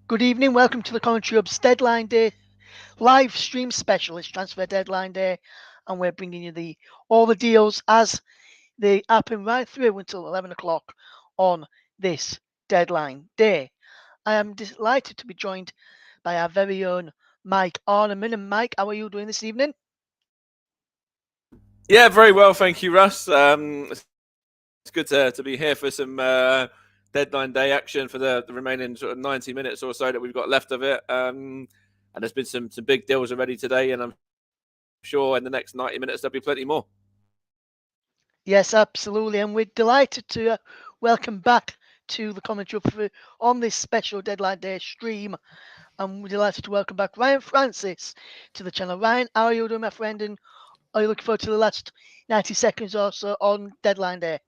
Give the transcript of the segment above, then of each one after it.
Good evening, welcome to the TCHub's Deadline Day live stream special. It's Transfer Deadline Day, and we're bringing you the all the deals as they happen right through until 11 o'clock on this deadline day. I am delighted to be joined by our very own Mike Arneman. And Mike, how are you doing this evening? Yeah, very well, thank you, Russ. It's good to be here for some deadline day action for the remaining sort of 90 minutes or so that we've got left of it. And there's been some big deals already today, and I'm sure in the next 90 minutes there'll be plenty more. Yes, absolutely. And we're delighted to welcome back to the commentary on this special deadline day stream. And we're delighted to welcome back Ryan Francis to the channel. Ryan, how are you doing, my friend? And are you looking forward to the last 90 seconds or so on deadline day?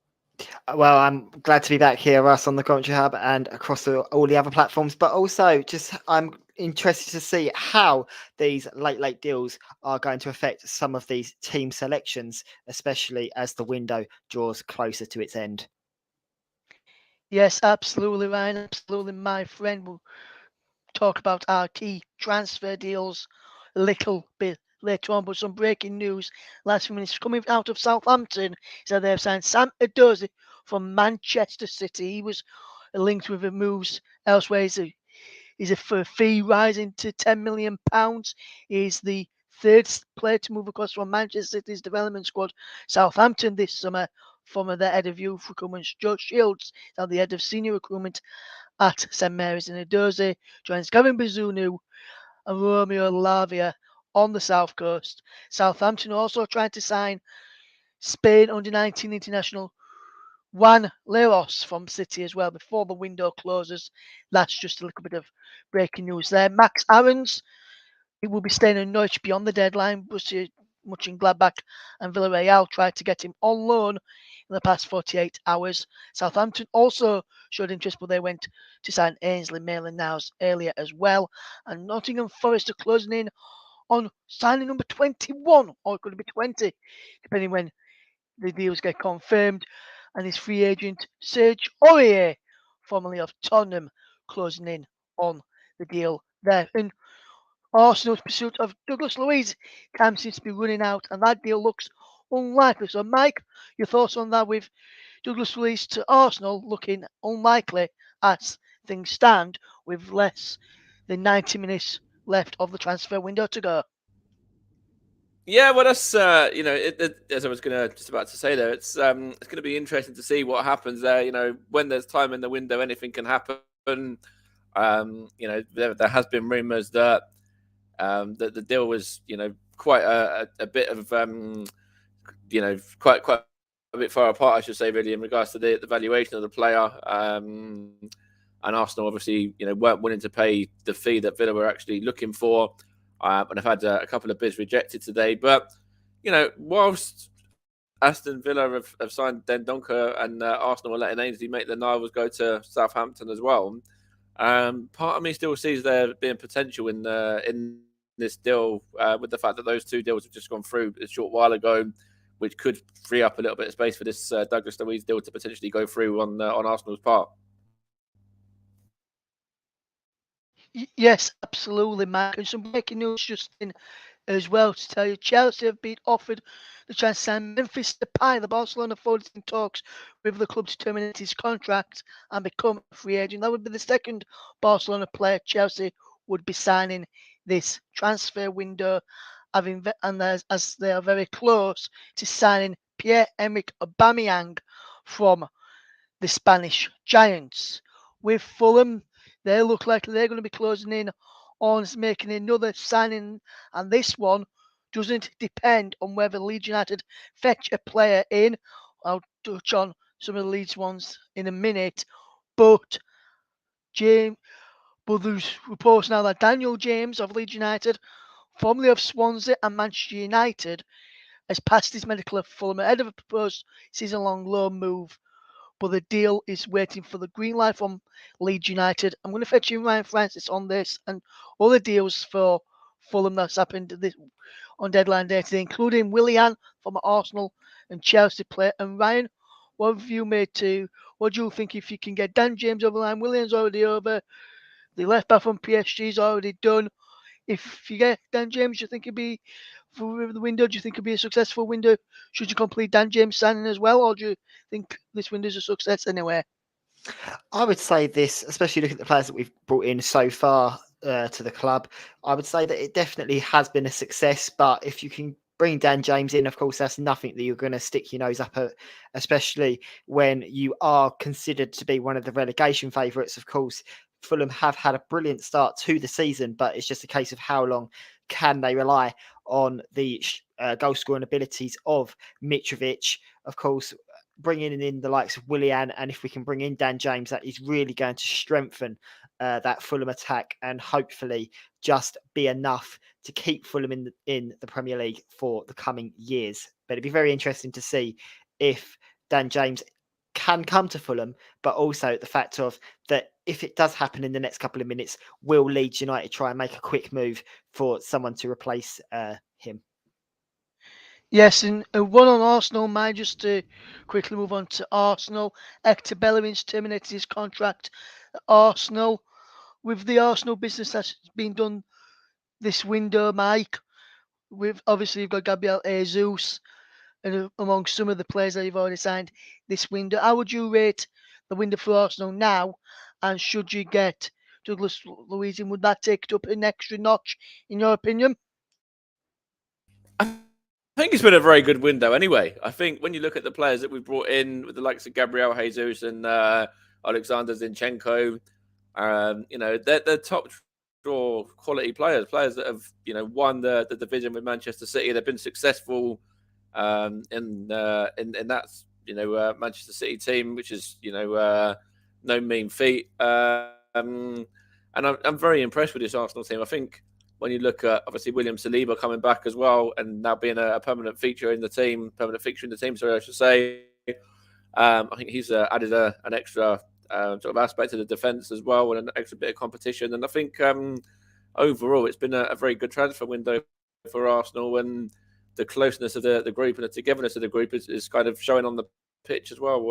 Well, I'm glad to be back here, Russ, on the TCHub and across all the other platforms. But also, I'm interested to see how these late deals are going to affect some of these team selections, especially as the window draws closer to its end. Yes, absolutely, Ryan. Absolutely, my friend. We'll talk about our key transfer deals a little bit later on. But some breaking news last few minutes coming out of Southampton is that they have signed Sam Edozie from Manchester City. He was linked with the moves elsewhere. He's a fee rising to £10 million. He's the third player to move across from Manchester City's development squad, Southampton, this summer. From their head of youth recruitment, Joe Shields, is now the head of senior recruitment at St Mary's in Edozie, joins Gavin Bazunu and Romeo Lavia on the south coast. Southampton also trying to sign Spain under 19 international Juan Leros from City as well before the window closes. That's just a little bit of breaking news there. Max Aarons, he will be staying in Norwich beyond the deadline. Borussia Mönchengladbach and Villarreal tried to get him on loan in the past 48 hours. Southampton also showed interest, but they went to sign Ainsley Maitland-Niles earlier as well. And Nottingham Forest are closing in on signing number 21, or it could be 20, depending when the deals get confirmed. And his free agent, Serge Aurier, formerly of Tottenham, closing in on the deal there. And Arsenal's pursuit of Douglas Luiz time seems to be running out, and that deal looks unlikely. So, Mike, your thoughts on that with Douglas Luiz to Arsenal looking unlikely as things stand with less than 90 minutes left of the transfer window to go? Yeah, well, that's as I was just about to say there, it's gonna be interesting to see what happens there. When there's time in the window, anything can happen. There has been rumours that the deal was, quite a bit of, quite a bit far apart, I should say, really, in regards to the valuation of the player. And Arsenal obviously, weren't willing to pay the fee that Villa were actually looking for. And I've had a couple of bids rejected today. But, whilst Aston Villa have signed Dendoncker and Arsenal are letting Ainsley Maitland-Niles go to Southampton as well, part of me still sees there being potential in this deal with the fact that those two deals have just gone through a short while ago, which could free up a little bit of space for this Douglas Luiz deal to potentially go through on Arsenal's part. Yes, absolutely, Mike. And some breaking news just in as well to tell you. Chelsea have been offered the chance to sign Memphis Depay. The Barcelona forward is in talks with the club to terminate his contract and become a free agent. That would be the second Barcelona player Chelsea would be signing this transfer window, as they are very close to signing Pierre-Emerick Aubameyang from the Spanish Giants. With Fulham, they look like they're going to be closing in on making another signing, and this one doesn't depend on whether Leeds United fetch a player in. I'll touch on some of the Leeds ones in a minute, but James, but there's reports now that Daniel James of Leeds United, formerly of Swansea and Manchester United, has passed his medical at Fulham ahead of a proposed season-long loan move, but the deal is waiting for the green light from Leeds United. I'm going to fetch you Ryan Francis on this and other deals for Fulham that's happened on deadline day today, including Willian from Arsenal and Chelsea player. And Ryan, what have you made to? What do you think if you can get Dan James over the line? Willian's already over The left back from PSG is already done. If you get Dan James, do you think it'd be for the window? Do you think it'd be a successful window? Should you complete Dan James signing as well, or do you think this window's a success anyway? I would say this, especially looking at the players that we've brought in so far to the club, I would say that it definitely has been a success. But if you can bring Dan James in, of course, that's nothing that you're going to stick your nose up at, especially when you are considered to be one of the relegation favourites. Of course, Fulham have had a brilliant start to the season, but it's just a case of how long can they rely on the goal scoring abilities of Mitrovic. Of course, bringing in the likes of Willian, and if we can bring in Dan James, that is really going to strengthen that Fulham attack and hopefully just be enough to keep Fulham in the Premier League for the coming years. But it'd be very interesting to see if Dan James can come to Fulham, but also the fact of that if it does happen in the next couple of minutes, will Leeds United try and make a quick move for someone to replace him? Yes, and one on Arsenal, mind just to quickly move on to Arsenal. Hector Bellerin's terminated his contract at Arsenal. With the Arsenal business that's been done this window, Mike, with obviously you've got Gabriel Jesus and among some of the players that you've already signed this window. How would you rate the window for Arsenal now? And should you get Douglas Luiz in, would that take it up an extra notch, in your opinion? I think it's been a very good window anyway. I think when you look at the players that we've brought in with the likes of Gabriel Jesus and Alexander Zinchenko, they're top draw quality players that have, won the division with Manchester City. They've been successful in that, Manchester City team, which is, no mean feat. And I'm very impressed with this Arsenal team. I think when you look at obviously William Saliba coming back as well and now being a permanent fixture in the team, sorry, I should say. I think he's added an extra sort of aspect to the defence as well and an extra bit of competition. And I think overall it's been a very good transfer window for Arsenal, and the closeness of the group and the togetherness of the group is kind of showing on the pitch as well.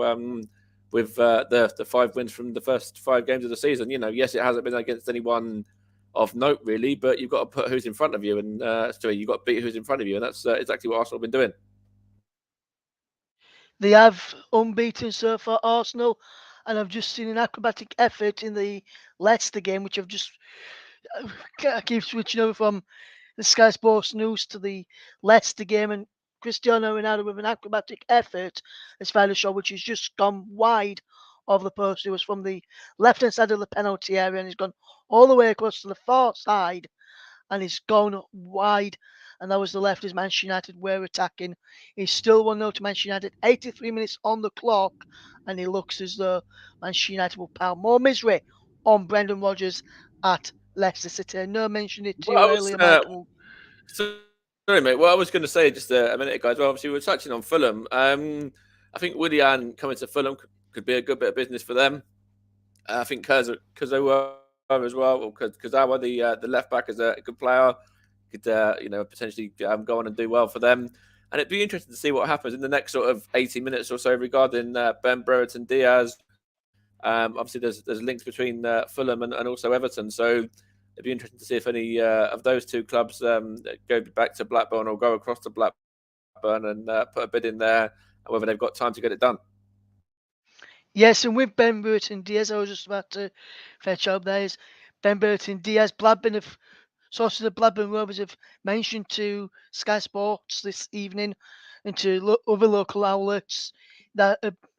With the 5 wins from the first 5 games of the season, yes, it hasn't been against anyone of note really, but you've got to put who's in front of you, and you've got to beat who's in front of you, and that's exactly what Arsenal have been doing. They have unbeaten so far, Arsenal, and I've just seen an acrobatic effort in the Leicester game, which I've just I keep switching over from the Sky Sports news to the Leicester game, and Cristiano Ronaldo with an acrobatic effort has found a shot which has just gone wide of the post. It was from the left hand side of the penalty area, and he's gone all the way across to the far side, and he's gone wide. And that was the left as Manchester United were attacking. He's still 1-0 to Manchester United, 83 minutes on the clock, and he looks as though Manchester United will pile more misery on Brendan Rodgers at Leicester City. I know I mentioned it to Well, you earlier, Michael. Sorry, mate. What I was going to say just a minute ago as well, obviously we were touching on Fulham. I think Willian coming to Fulham could be a good bit of business for them. I think Kurzawa as well, or Kurzawa, the left back, is a good player. Could potentially go on and do well for them. And it'd be interesting to see what happens in the next sort of 80 minutes or so regarding Ben Brereton Diaz. Obviously, there's links between Fulham and also Everton, so it'd be interesting to see if any of those two clubs go back to Blackburn or go across to Blackburn and put a bid in there, and whether they've got time to get it done. Yes, and with Ben Burton Diaz, I was just about to fetch up there is Ben Burton Diaz. Blackburn have sources of Blackburn Rovers have mentioned to Sky Sports this evening and to other local outlets that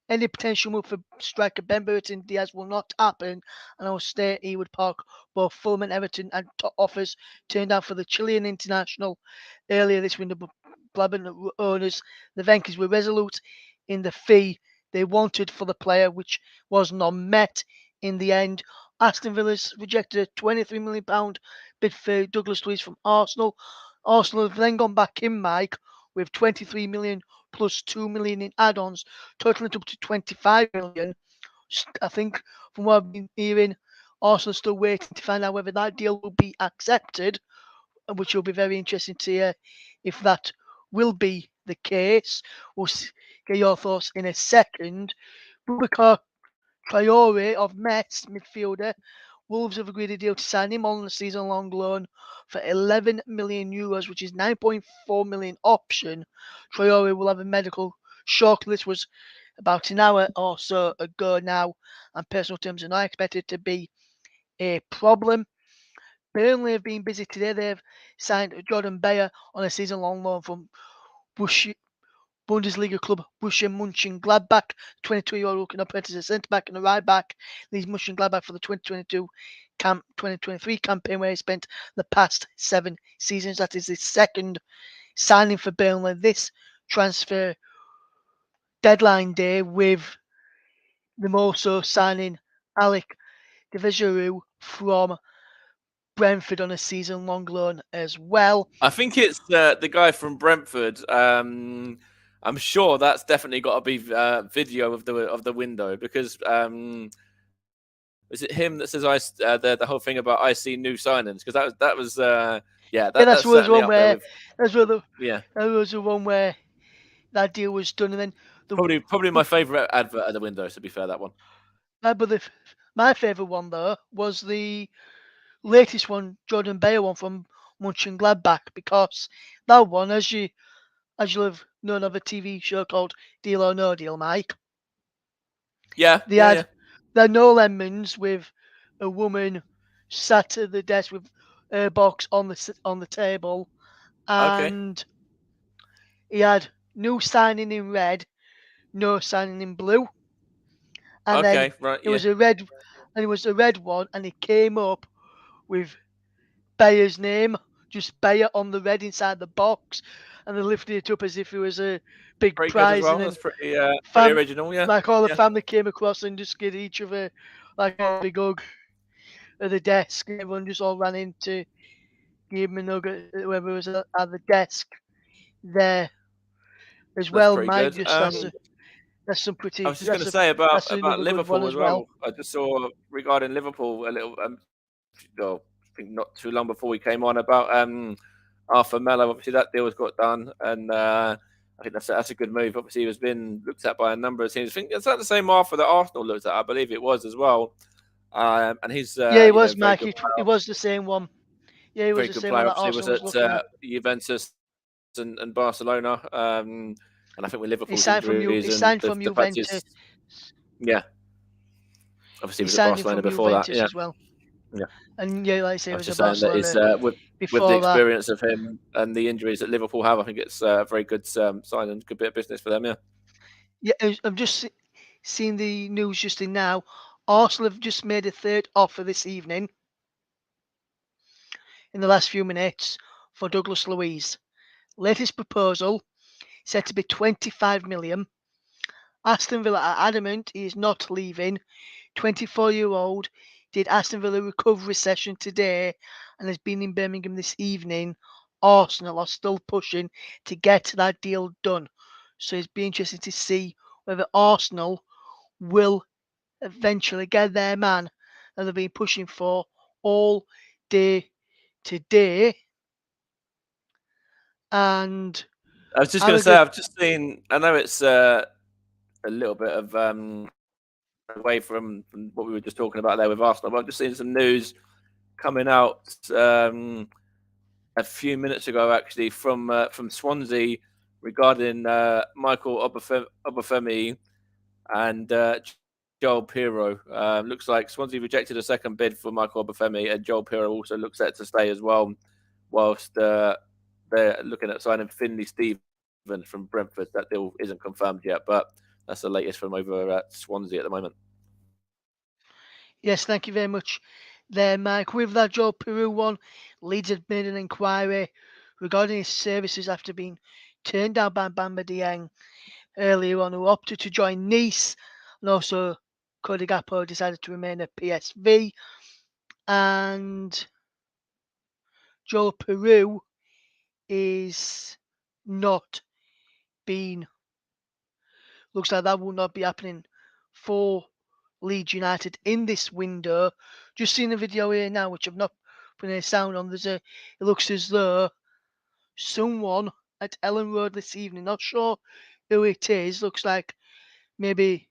any potential move for striker Ben Burton Diaz will not happen, and I will state he would park both Fulham and Everton and offers turned down for the Chilean international earlier this window. But Blackburn owners, the Venkers, were resolute in the fee they wanted for the player, which was not met in the end. Aston Villa's rejected a £23 million bid for Douglas Luiz from Arsenal. Arsenal have then gone back in, Mike, with 23 million plus 2 million in add-ons, totaling up to 25 million. I think from what I've been hearing, Arsenal still waiting to find out whether that deal will be accepted, which will be very interesting to hear if that will be the case. We'll get your thoughts in a second. Boubacar Traore of Metz, midfielder, Wolves have agreed a deal to sign him on a season-long loan for 11 million euros, which is 9.4 million option. Traore will have a medical shortly. This was about an hour or so ago now, and personal terms are not expected to be a problem. Burnley have been busy today. They've signed Jordan Bayer on a season-long loan from Bundesliga club Borussia Mönchengladbach. 22-year-old who can operate as a centre-back and a right-back. Leads Mönchengladbach for the 2022-2023 campaign, where he spent the past 7 seasons. That is his second signing for Burnley this transfer deadline day, with them also signing Alec Devejeru from Brentford on a season-long loan as well. I think it's the guy from Brentford. I'm sure that's definitely got to be video of the window, because is it him that says the whole thing about I see new signings? Because that was That's that's certainly one up there where with that was the one where that deal was done, and then probably my favourite advert at the window. To be fair, that one. My favourite one though was the latest one, Jordan Bayer one from Mönchengladbach, because that one, as you'll have known of a TV show called Deal or No Deal, Mike. Yeah, They yeah. had no lemons with a woman sat at the desk with her box on the table, Okay. and he had new signing in red, no signing in blue, and then Okay. Right. it Yeah. was a red, and it was a red one, and it came up with Bayer's name, just Bayer on the red inside the box, and they lifted it up as if it was a big Pretty good as prize, well. and then That's pretty original. Yeah. like all the Yeah. family came across and just gave each other like a big hug at the desk, and everyone just all ran in to give him a hug at whoever was at the desk there as That's well. pretty Mike, good. just that's some I pretty was just going to say that's about another good one Liverpool as as well. well. I just saw regarding Liverpool a little. Well, I think not too long before we came on about Arthur Mello. Obviously, that deal has got done, and I think that's a good move. Obviously, he was being looked at by a number of teams. I think is that the same Arthur that Arsenal looked at? I believe it was as well. And he's Yeah, it was very Mike. good It was the same one. Yeah, it was very the good same one player. that Obviously, was Arsenal was at looking at. Juventus and Barcelona. And I think with He Liverpool's signed from injuries He and signed from the fact Juventus. is, yeah, obviously he He was at signed him Barcelona from before that. Juventus Yeah, as well. yeah. And yeah, like I say, I it was was a just saying that is Barcelona with the before that. experience of him and the injuries that Liverpool have, I think it's a very good signing, good bit of business for them. Yeah. Yeah, I've just seen the news just in now. Arsenal have just made a third offer this evening in the last few minutes for Douglas Luiz. Latest proposal said to be 25 million. Aston Villa are adamant he is not leaving. 24-year-old did Aston Villa recovery session today and has been in Birmingham this evening. Arsenal are still pushing to get that deal done. So it's be interesting to see whether Arsenal will eventually get their man that they've been pushing for all day today. And I was just have going a to say, good I've just seen. I know it's a little bit of away from what we were just talking about there with Arsenal, but I've just seen some news coming out a few minutes ago, actually, from Swansea regarding Michael Obafemi and Joel Pirro. Looks like Swansea rejected a second bid for Michael Obafemi, and Joel Pirro also looks set to stay as well, whilst they're looking at signing Finley Stevens from Brentford. That deal isn't confirmed yet, but that's the latest from over at Swansea at the moment. Yes, thank you very much there, Mike. With that Joe Peru one, Leeds had made an inquiry regarding his services after being turned down by Bamba Dieng earlier on, who opted to join Nice, and also Cody Gakpo decided to remain at PSV. And Joe Peru is not being, looks like that will not be happening for Leeds United in this window. Just seeing the video here now, which I've not put any sound on. It looks as though someone at Ellen Road this evening, not sure who it is, looks like maybe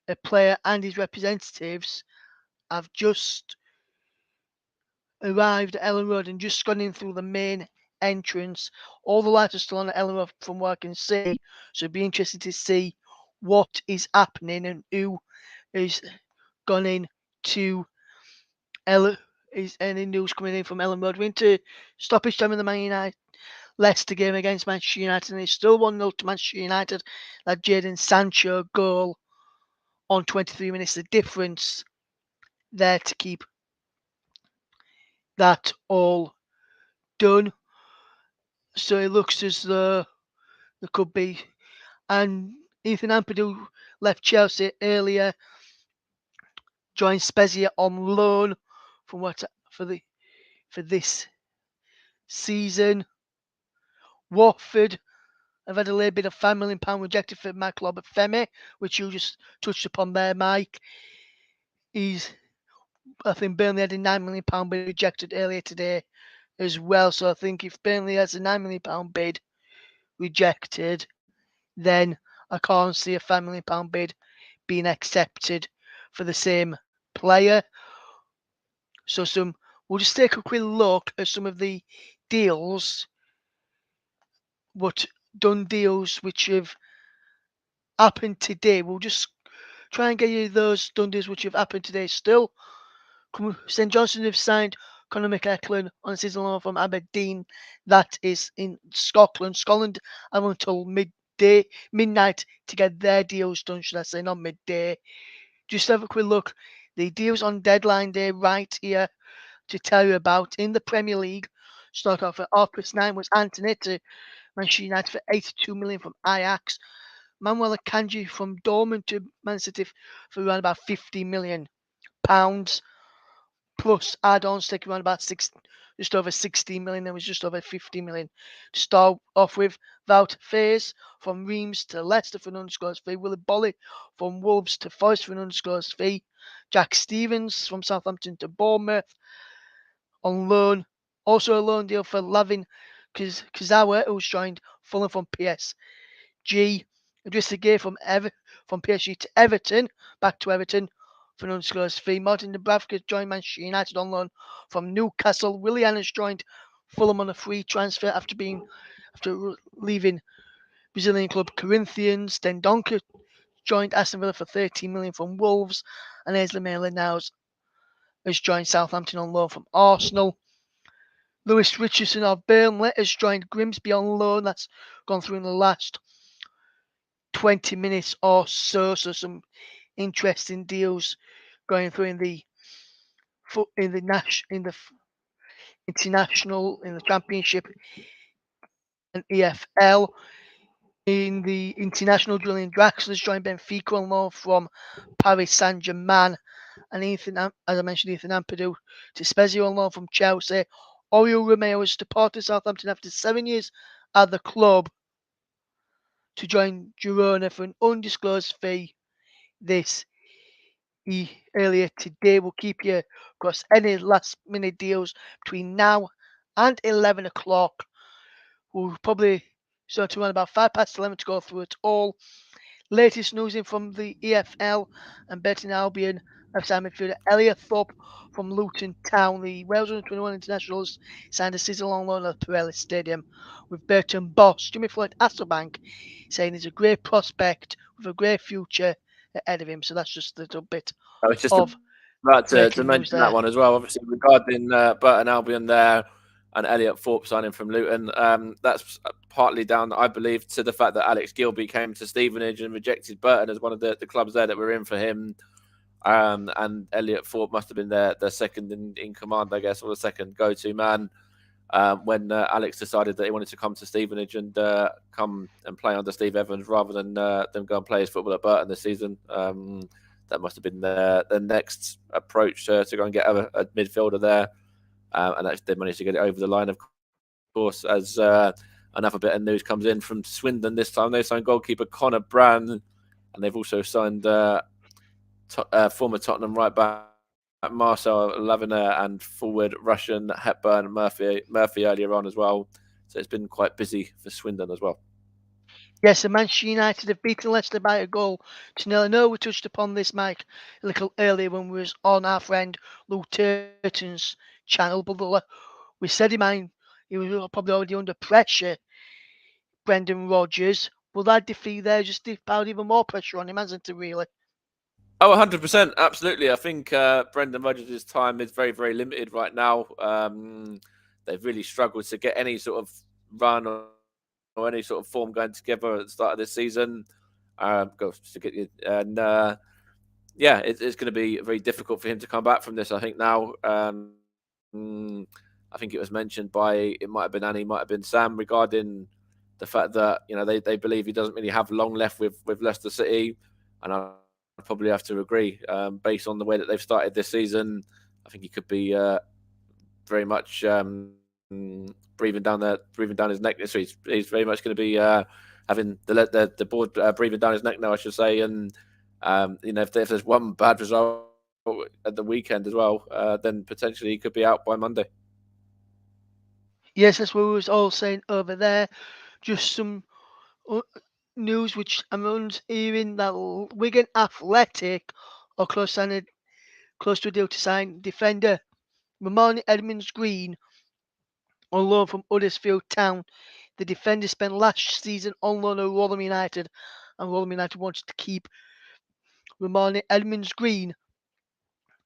a player and his representatives have just arrived at Ellen Road and just gone in through the main entrance. All the lights are still on at Ellen Road from what I can see. So it'd be interesting to see what is happening and who is gone in to Ellen. Is any news coming in from Ellen Road? We're into stoppage time in the Man United Leicester game against Manchester United, and it's still 1-0 to Manchester United. That Jadon Sancho goal on 23 minutes, the difference there to keep that all done. So it looks as though there could be. And Ethan Ampadu left Chelsea earlier, joined Spezia on loan from what for this season. Watford have had a little bit of £5 million rejected for Michael Obafemi, which you just touched upon there, Mike. I think Burnley had a £9 million bid rejected earlier today as well. So I think if Burnley has a £9 million bid rejected, then I can't see a £5 million bid being accepted for the same player. So we'll just take a quick look at some of the deals, what done deals which have happened today. We'll just try and get you those done deals which have happened today. Still, St Johnstone have signed Conor McEachlan on a season loan from Aberdeen. That is in Scotland. Scotland have until midnight to get their deals done, should I say, not midday. Just have a quick look. The deals on deadline day right here to tell you about in the Premier League. Start off at +9 was Anthony to Manchester United for 82 million from Ajax. Manuel Akanji from Dortmund to Man City for around about 50 million pounds. Plus add-ons taking around about just over 16 million. There was just over 50 million. To start off with, Wout Faes from Reims to Leicester for an undisclosed fee. Willie Bolly from Wolves to Forest for an undisclosed fee. Jack Stevens from Southampton to Bournemouth on loan. Also a loan deal for Lavin Kazawa, who's joined Fulham from PSG. Idrissa Gueye from PSG to Everton, back to Everton for an undisclosed fee. Martin Dubravka joined Manchester United on loan from Newcastle. Willian has joined Fulham on a free transfer after leaving Brazilian club Corinthians. Then Donker joined Aston Villa for 13 million from Wolves, and Ainsley Maitland-Niles has joined Southampton on loan from Arsenal. Lewis Richardson of Burnley has joined Grimsby on loan. That's gone through in the last 20 minutes or so. So some interesting deals going through in the international, in the championship and EFL. In the international, Julian Draxler has joined Benfica on loan from Paris Saint-Germain, and as I mentioned, Ethan Ampadu to Spezia on loan from Chelsea. Oriol Romeo has departed Southampton after 7 years at the club to join Girona for an undisclosed fee. This earlier today. We'll keep you across any last minute deals between now and 11 o'clock. We'll probably start around about 11 to go through it all. Latest news in from the EFL and Betting Albion have signed midfielder Elliot Thorpe from Luton Town. The Wales Under-21 internationals signed a season-long loan at Pirelli Stadium with Burton boss Jimmy Floyd Hasselbank saying he's a great prospect with a great future ahead of him. So that's just a little bit I was just of about to breaking news mention there. that one as well. Obviously, regarding Burton Albion there and Elliot Thorpe signing from Luton, that's partly down, I believe, to the fact that Alex Gilby came to Stevenage and rejected Burton as one of the clubs there that were in for him. And Elliot Thorpe must have been their second in command, I guess, or the second go-to man when Alex decided that he wanted to come to Stevenage and come and play under Steve Evans rather than go and play his football at Burton this season. That must have been the next approach to go and get a midfielder there. And they managed to get it over the line, of course, as another bit of news comes in from Swindon this time. They signed goalkeeper Connor Brand, and they've also signed former Tottenham right back Marcel Laviner and forward Russian Hepburn Murphy earlier on as well. So it's been quite busy for Swindon as well. Yes, and Manchester United have beaten Leicester by a goal to nil. I know we touched upon this, Mike, a little earlier when we was on our friend Luke Turton's channel. But we said he was probably already under pressure, Brendan Rodgers. Will that defeat there just piled even more pressure on him, hasn't it, really? Oh, 100%. Absolutely. I think Brendan Rodgers' time is very, very limited right now. They've really struggled to get any sort of run or any sort of form going together at the start of this season. And yeah, it's going to be very difficult for him to come back from this. I think now. I think it was mentioned by, it might have been Annie, might have been Sam, regarding the fact that they believe he doesn't really have long left with Leicester City, and I probably have to agree. Based on the way that they've started this season, I think he could be very much breathing down his neck. So he's very much going to be having the board breathing down his neck now, I should say. And if there's one bad result at the weekend as well, then potentially he could be out by Monday. Yes, that's what we was all saying over there. Just some news which I'm hearing that Wigan Athletic are close to a deal to sign defender Romani Edmonds Green on loan from Huddersfield Town. The defender spent last season on loan at Rotherham United, and Rotherham United wanted to keep Romani Edmonds Green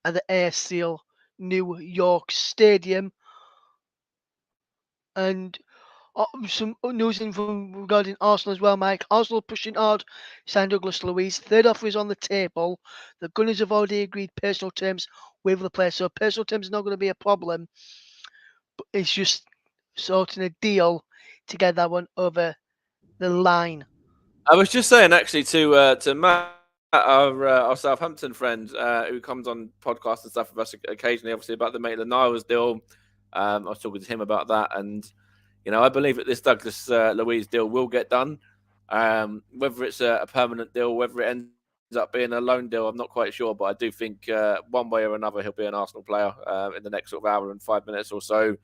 at the ASL New York Stadium. And some news in from regarding Arsenal as well, Mike. Arsenal pushing hard, signed Douglas Luiz. Third offer is on the table. The Gunners have already agreed personal terms with the player, so personal terms is not going to be a problem. But it's just sorting a deal to get that one over the line. I was just saying actually to Matt, our Southampton friend, who comes on podcasts and stuff with us occasionally, obviously, about the Maitland-Niles deal. I was talking to him about that, and I believe that this Douglas Luiz deal will get done. Whether it's a permanent deal, whether it ends up being a loan deal, I'm not quite sure, but I do think one way or another he'll be an Arsenal player in the next sort of hour and 5 minutes or so.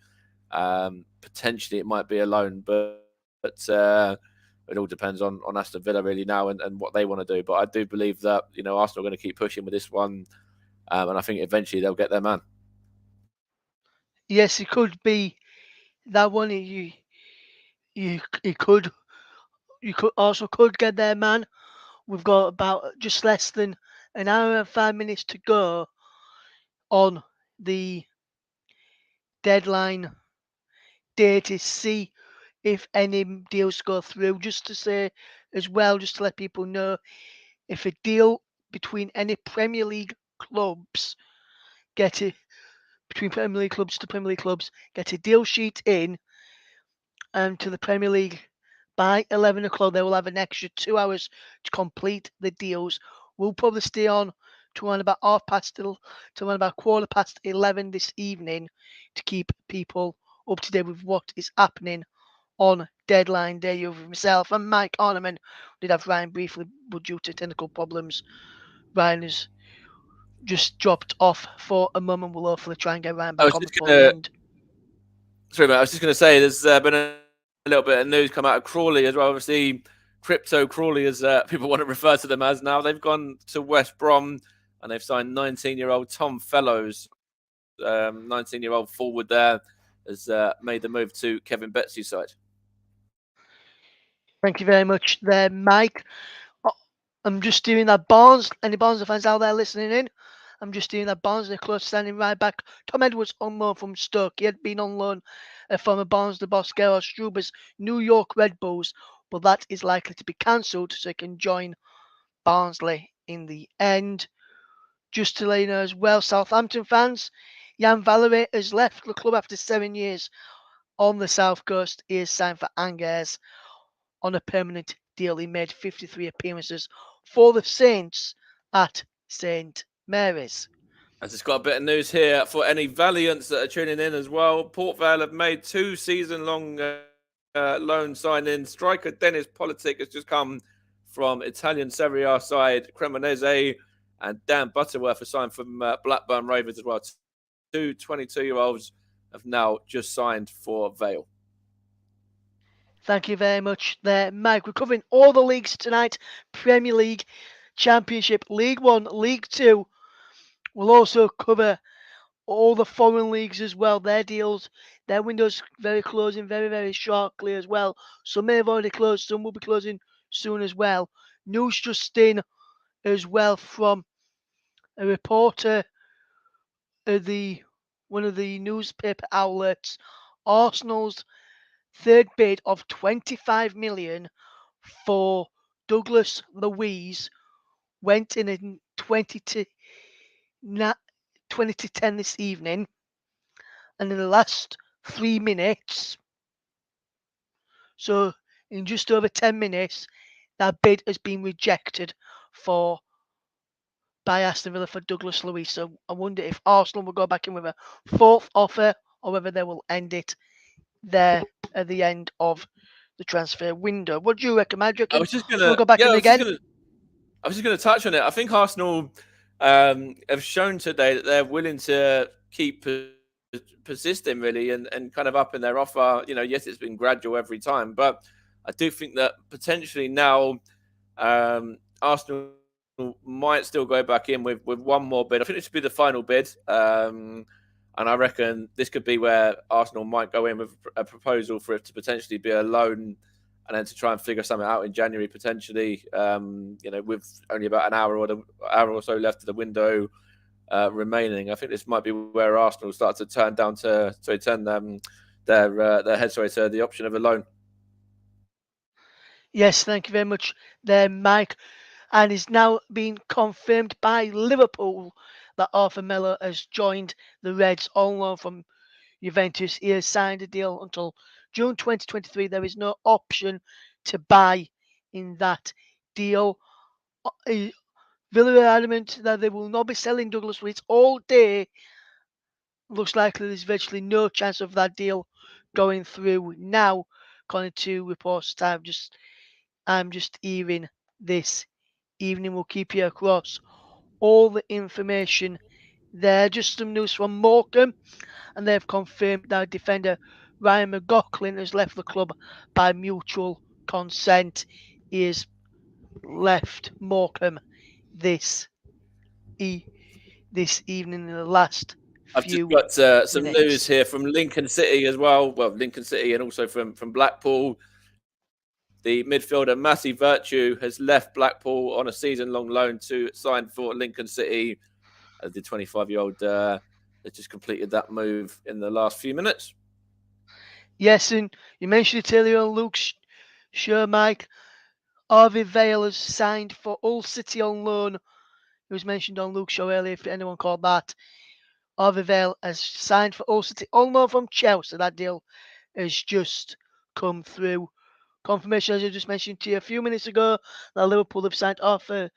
Potentially it might be a loan, but it all depends on Aston Villa really now and what they want to do. But I do believe that Arsenal are going to keep pushing with this one, and I think eventually they'll get their man. Yes, it could be that one. You could also could get their man. We've got about just less than an hour and 5 minutes to go on the deadline day to see if any deals go through. Just to say as well, just to let people know, if a deal between any Premier League clubs get it between Premier League clubs to Premier League clubs get a deal sheet in to the Premier League by 11 o'clock, they will have an extra 2 hours to complete the deals. We'll probably stay on to around about to around about 11:15 this evening to keep people up to date with what is happening on deadline day. With myself and Mike Ornament, we did have Ryan briefly, but due to technical problems, Ryan has just dropped off for a moment. We'll hopefully try and get Ryan I back was on just before the gonna, end. sorry, mate. I was just gonna say there's been a little bit of news come out of Crawley as well. Obviously, Crypto Crawley, as people want to refer to them as now, they've gone to West Brom and they've signed 19-year-old Tom Fellows, 19-year-old forward there, has made the move to Kevin Betsy's side. Thank you very much there, Mike. I'm just doing that. Barnes, any Barnes fans out there listening in? I'm just doing that. Barnes, the close standing right back. Tom Edwards on loan from Stoke. He had been on loan from a Barnes the boss, Gerard Struber's New York Red Bulls, but that is likely to be cancelled so he can join Barnsley in the end. Just to let you know as well, Southampton fans, Jan Valerie has left the club after 7 years on the South Coast. He is signed for Angers on a permanent deal. He made 53 appearances for the Saints at St Mary's. I just got a bit of news here for any Valiants that are tuning in as well. Port Vale have made 2 season-long loan signings. Striker Dennis Politic has just come from Italian Serie A side Cremonese, and Dan Butterworth has signed from Blackburn Rovers as well. 2 22-year-olds have now just signed for Vale. Thank you very much there, Mike. We're covering all the leagues tonight. Premier League, Championship, League 1, League 2. We'll also cover all the foreign leagues as well, their deals, their windows very closing very, very shortly as well. Some may have already closed, some will be closing soon as well. News just in as well from a reporter of the one of the newspaper outlets. Arsenal's third bid of 25 million for Douglas Luiz went in 20 to 10 this evening, and in the last 3 minutes, so in just over 10 minutes, that bid has been rejected for by Aston Villa for Douglas Luiz. So I wonder if Arsenal will go back in with a fourth offer or whether they will end it there at the end of the transfer window. What do you reckon, Matt? Do you I reckon was just we'll gonna, go back yeah, in again? I was just gonna touch on it. I think Arsenal have shown today that they're willing to keep persisting really and kind of up in their offer. Yes, it's been gradual every time, but I do think that potentially now Arsenal might still go back in with one more bid. I think it should be the final bid. And I reckon this could be where Arsenal might go in with a proposal for it to potentially be a loan and then to try and figure something out in January potentially. With only about an hour or so left of the window remaining, I think this might be where Arsenal start to turn their head to the option of a loan. Yes, thank you very much there, Mike. And it's now been confirmed by Liverpool that Arthur Miller has joined the Reds on loan from Juventus. He has signed a deal until June 2023. There is no option to buy in that deal. Villa are adamant that they will not be selling Douglas Luiz all day. Looks like there's virtually no chance of that deal going through now, according to reports I'm just hearing this evening. We'll keep you across all the information there. Just some news from Morecambe, and they've confirmed that defender Ryan McLaughlin has left the club by mutual consent. He has left Morecambe this this evening in the last I've just few got some news minutes. here from Lincoln City as well. Well, Lincoln City and also from Blackpool. The midfielder Matty Virtue has left Blackpool on a season-long loan to sign for Lincoln City. The 25-year-old has just completed that move in the last few minutes. Yes, and you mentioned it earlier on Luke's show, Mike. Harvey Vale has signed for Hull City on loan. It was mentioned on Luke's show earlier, if anyone called that. Harvey Vale has signed for Hull City on loan from Chelsea. That deal has just come through. Confirmation, as I just mentioned to you a few minutes ago, that Liverpool have signed Arthur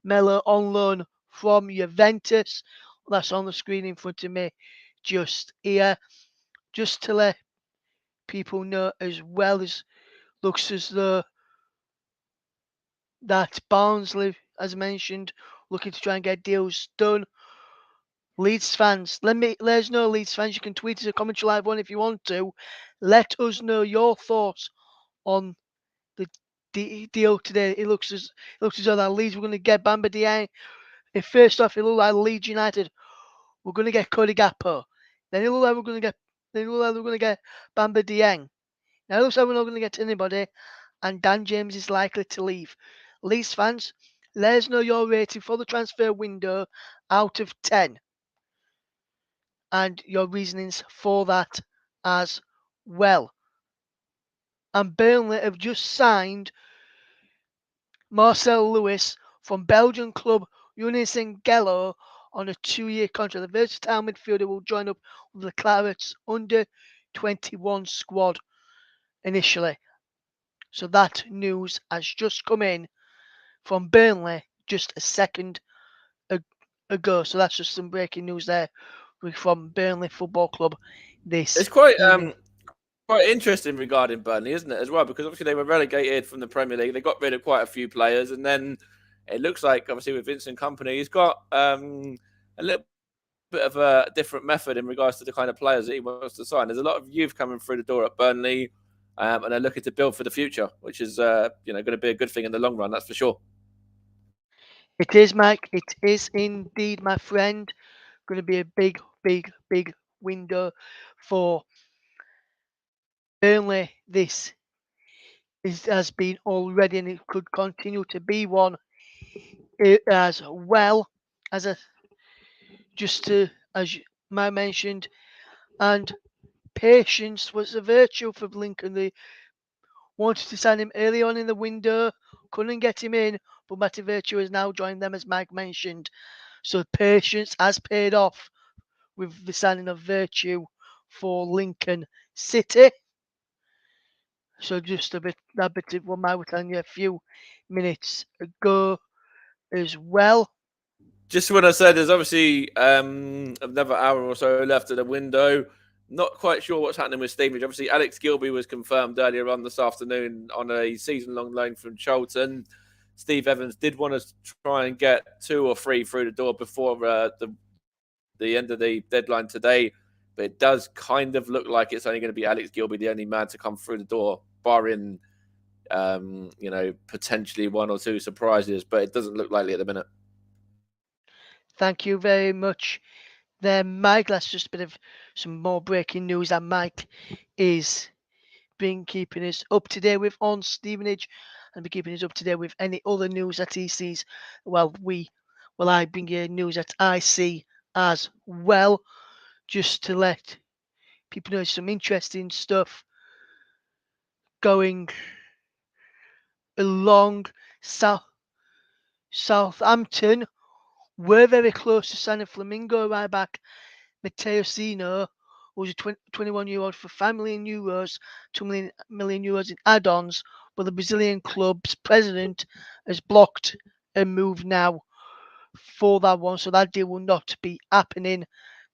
Melo on loan from Juventus. That's on the screen in front of me just here. Just to let people know as well, as looks as though that Barnsley, as mentioned, looking to try and get deals done. Leeds fans, let us know, Leeds fans. You can tweet us a commentary live one if you want to. Let us know your thoughts on the deal today. It looks as though that Leeds were going to get Bamba Dieng. If first off, it looked like Leeds United we're going to get Cody Gakpo. Then it looked like we're going to get Bamba Dieng. Now it looks like we're not going to get anybody, and Dan James is likely to leave. Leeds fans, let us know your rating for the transfer window out of 10 and your reasonings for that as well. And Burnley have just signed Marcel Lewis from Belgian club Union Saint-Gelo on a 2-year contract. The versatile midfielder will join up with the Clarets under 21 squad initially. So that news has just come in from Burnley just a second ago. So that's just some breaking news there from Burnley Football Club this It's quite evening. quite interesting regarding Burnley, isn't it, as well? Because obviously they were relegated from the Premier League. They got rid of quite a few players, and then it looks like obviously with Vincent Company, he's got a little bit of a different method in regards to the kind of players that he wants to sign. There's a lot of youth coming through the door at Burnley, and they're looking to build for the future, which is going to be a good thing in the long run. That's for sure. It is, Mike. It is indeed, my friend. Going to be a big big window for Burnley. This has been already, and it could continue to be one as well as a just to as I mentioned, and patience was a virtue for Lincoln. They wanted to sign him early on in the window, couldn't get him in, but Matty Virtue has now joined them, as Mike mentioned. So patience has paid off with the signing of Virtue for Lincoln City. So just a bit of what I was telling you a few minutes ago as well. Just when I said there's obviously another hour or so left of the window. Not quite sure what's happening with Stevenage. Obviously, Alex Gilby was confirmed earlier on this afternoon on a season-long loan from Charlton. Steve Evans did want to try and get 2 or 3 through the door before the end of the deadline today, but it does kind of look like it's only going to be Alex Gilby, the only man to come through the door, barring potentially 1 or 2 surprises. But it doesn't look likely at the minute. Thank you very much there, Mike. That's just a bit of some more breaking news that Mike is been keeping us up to date with on Stevenage and be keeping us up to date with any other news that he sees. I bring you news that I see as well, just to let people know some interesting stuff going along. Southampton were very close to signing Flamingo right back Matteo Sino, who's a 21-year-old for €5 million, €2 million in add-ons, but the Brazilian club's president has blocked a move now for that one, so that deal will not be happening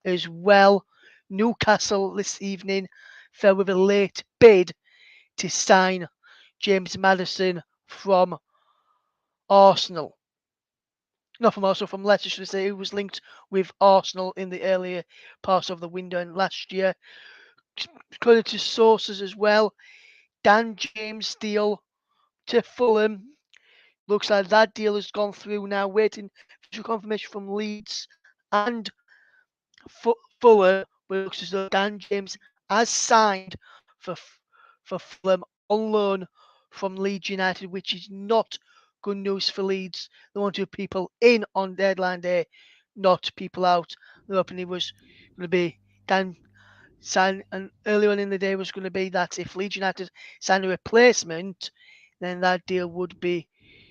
as well. Newcastle this evening fell with a late bid to sign James Maddison from Arsenal. Not from Arsenal, from Leicester, should I say, who was linked with Arsenal in the earlier parts of the window and last year. According to sources as well, Dan James deal to Fulham. Looks like that deal has gone through now, waiting for confirmation from Leeds and Fulham. But it looks as though Dan James has signed for Fulham on loan from Leeds United, which is not good news for Leeds. They want to people in on deadline day, not people out. The opening was going to be Dan sign, and earlier on in the day was going to be that if Leeds United signed a replacement, then that deal would be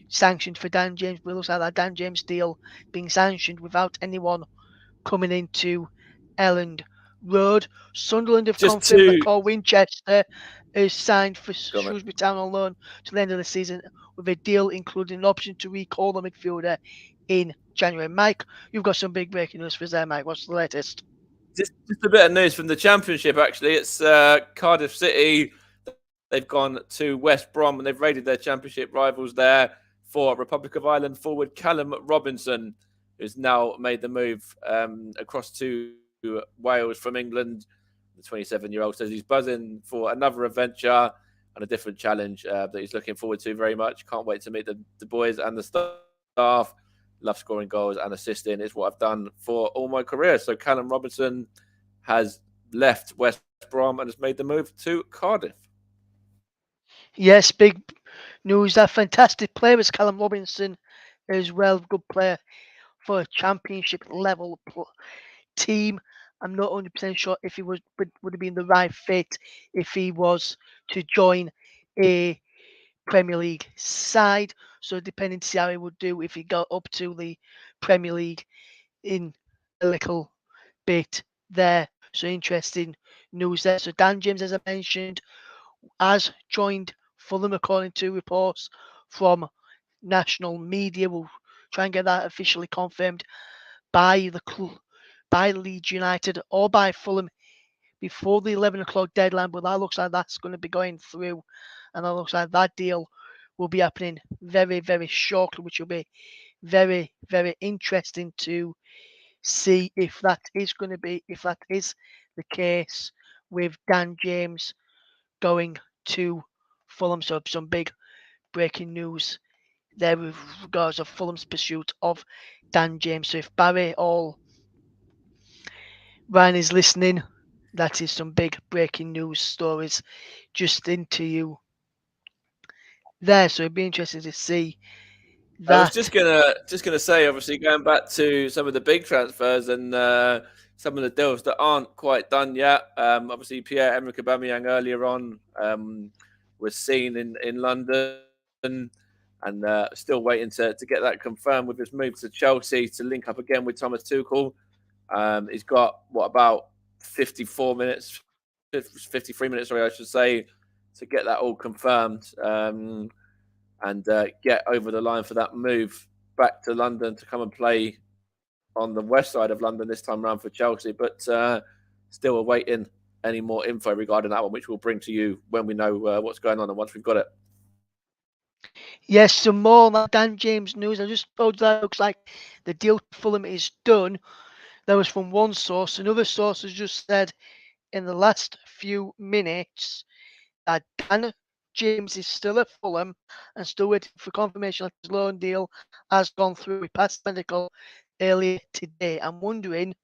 sanctioned for Dan James. But it looks like that Dan James deal being sanctioned without anyone coming into Elland Road. Sunderland have Just confirmed that to Carl Winchester is signed for go, mate. Shrewsbury Town on loan to the end of the season with a deal including an option to recall the midfielder in January. Mike, you've got some big breaking news for us there, Mike. What's the latest? Just a bit of news from the Championship, actually. It's Cardiff City. They've gone to West Brom and they've raided their Championship rivals there for Republic of Ireland forward Callum Robinson, who's now made the move across to Wales from England. The 27-year-old says he's buzzing for another adventure and a different challenge that he's looking forward to very much. Can't wait to meet the boys and the staff. Love scoring goals and assisting. Is what I've done for all my career. So Callum Robinson has left West Brom and has made the move to Cardiff. Yes, big news. That fantastic player was Callum Robinson as well. Good player for a championship level team. I'm not 100% sure if he would have been the right fit if he was to join a Premier League side. So depending to see how he would do if he got up to the Premier League in a little bit there. So interesting news there. So Dan James, as I mentioned, has joined Fulham according to reports from national media. We'll try and get that officially confirmed by by Leeds United or by Fulham before the 11 o'clock deadline, but that looks like that's going to be going through, and that looks like that deal will be happening very, very shortly, which will be very, very interesting to see if that is the case with Dan James going to Fulham. So some big breaking news there with regards of Fulham's pursuit of Dan James. So if Barry all Ryan is listening. That is some big breaking news stories just into you there. So it'd be interesting to see I was that. just gonna say, obviously, going back to some of the big transfers and some of the deals that aren't quite done yet. Obviously, Pierre-Emerick Aubameyang earlier on was seen in London, and still waiting to get that confirmed with his move to Chelsea to link up again with Thomas Tuchel. He's got what about 54 minutes, 53 minutes, sorry, I should say, to get that all confirmed. And get over the line for that move back to London to come and play on the west side of London this time around for Chelsea. But still awaiting any more info regarding that one, which we'll bring to you when we know what's going on and once we've got it. Yes, some more like Dan James news. I just told you that looks like the deal to Fulham is done. That was from one source. Another source has just said in the last few minutes that Dan James is still at Fulham and still waiting for confirmation that his loan deal has gone through. He passed medical earlier today. I'm wondering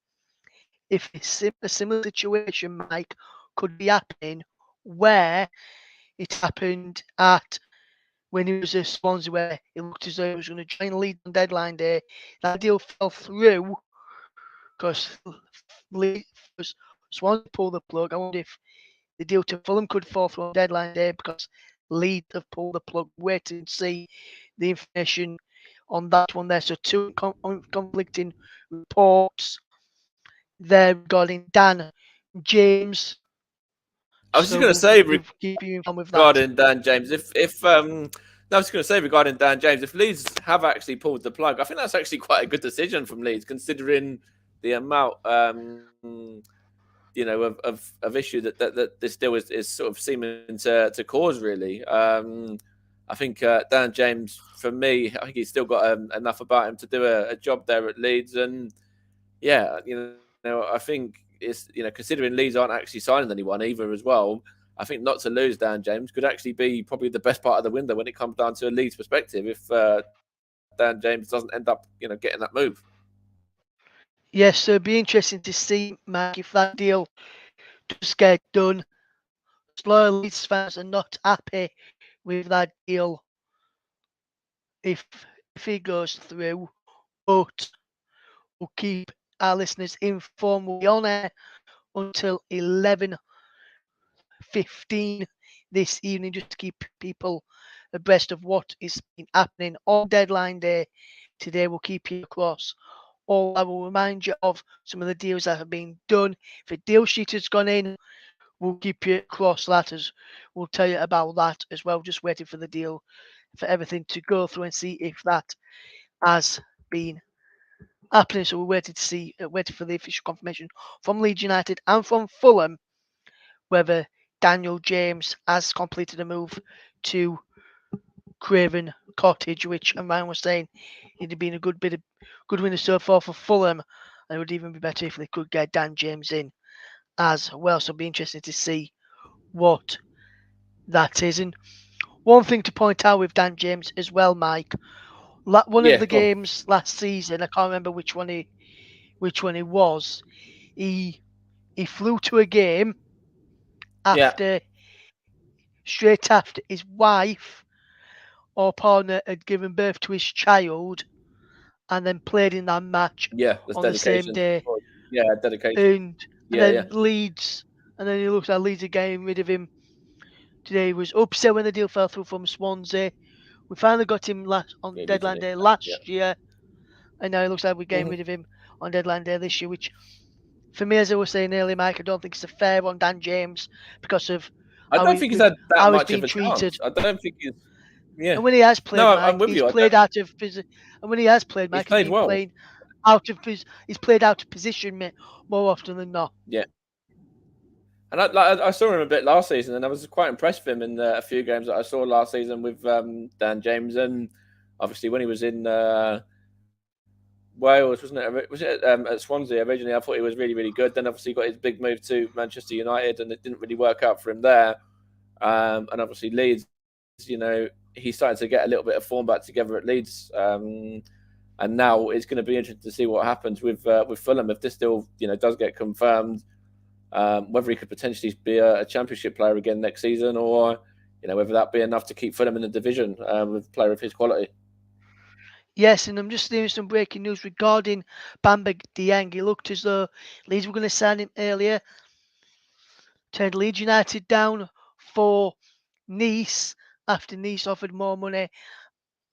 if a similar situation, Mike, could be happening where it happened at when he was at Swansea, where it looked as though he was going to join Leeds on deadline day. That deal fell through because Swansea pulled the plug. I wonder if the deal to Fulham could fall through on deadline day because Leeds have pulled the plug. Wait and see the information on that one there. So two conflicting reports there regarding Dan James. I was just So going to we'll say keep you informed with that. regarding Dan James, if no, I was going to say regarding Dan James, if Leeds have actually pulled the plug, I think that's actually quite a good decision from Leeds, considering the amount, of issue that this deal is sort of seeming to cause. Really, I think Dan James, for me, I think he's still got enough about him to do a job there at Leeds, and yeah, I think it's considering Leeds aren't actually signing anyone either as well. I think not to lose Dan James could actually be probably the best part of the window when it comes down to a Leeds perspective. If Dan James doesn't end up, getting that move. Yes, so it'd be interesting to see, Mike, if that deal does get done. Loyal Leeds fans are not happy with that deal if if it goes through, but we'll keep our listeners informed. We'll be on air until 11:15 this evening just to keep people abreast of what is been happening on deadline day. Today we'll keep you across all. I will remind you of some of the deals that have been done. If a deal sheet has gone in, we'll keep you across that as we'll tell you about that as well. Just waiting for the deal for everything to go through and see if that has been happening. So we're waiting for the official confirmation from Leeds United and from Fulham whether Daniel James has completed a move to Craven Cottage, which a man was saying it'd been a good winner so far for Fulham, and it would even be better if they could get Dan James in as well. So it'll be interesting to see what that is. And one thing to point out with Dan James as well, Mike, one of Yeah, the go on. games last season, I can't remember which one it was. He flew to a game Yeah, after straight after his wife or partner had given birth to his child and then played in that match yeah. There's on the same dedication. day. Yeah, dedication. And Yeah, yeah, then Leeds, and then he looks like Leeds are getting rid of him today. He was upset when the deal fell through from Swansea. We finally got him on yeah. deadline Literally. day Yeah. last year, and now it looks like we're getting Mhm. rid of him on deadline day this year, which for me, as I was saying earlier, Mike, I don't think it's a fair on Dan James because of I don't think he's had that how he's much of been a chance. treated. I don't think he's. Yeah. And when he has No, played, I'm Mike, with he's you. I played don't. out of and when he has played, He's Mike, he's played been well. playing he's played out of position more often than not. Yeah. And I saw him a bit last season, and I was quite impressed with him in a few games that I saw last season with Dan James, and obviously when he was in Wales, wasn't it? Was it at Swansea originally? I thought he was really, really good. Then obviously he got his big move to Manchester United, and it didn't really work out for him there. And obviously Leeds, he's starting to get a little bit of form back together at Leeds. And now it's going to be interesting to see what happens with Fulham if this deal does get confirmed. Whether he could potentially be a championship player again next season, or whether that be enough to keep Fulham in the division with a player of his quality. Yes, and I'm just hearing some breaking news regarding Bamba Dieng. It looked as though Leeds were going to sign him earlier. Turned Leeds United down for Nice after Nice offered more money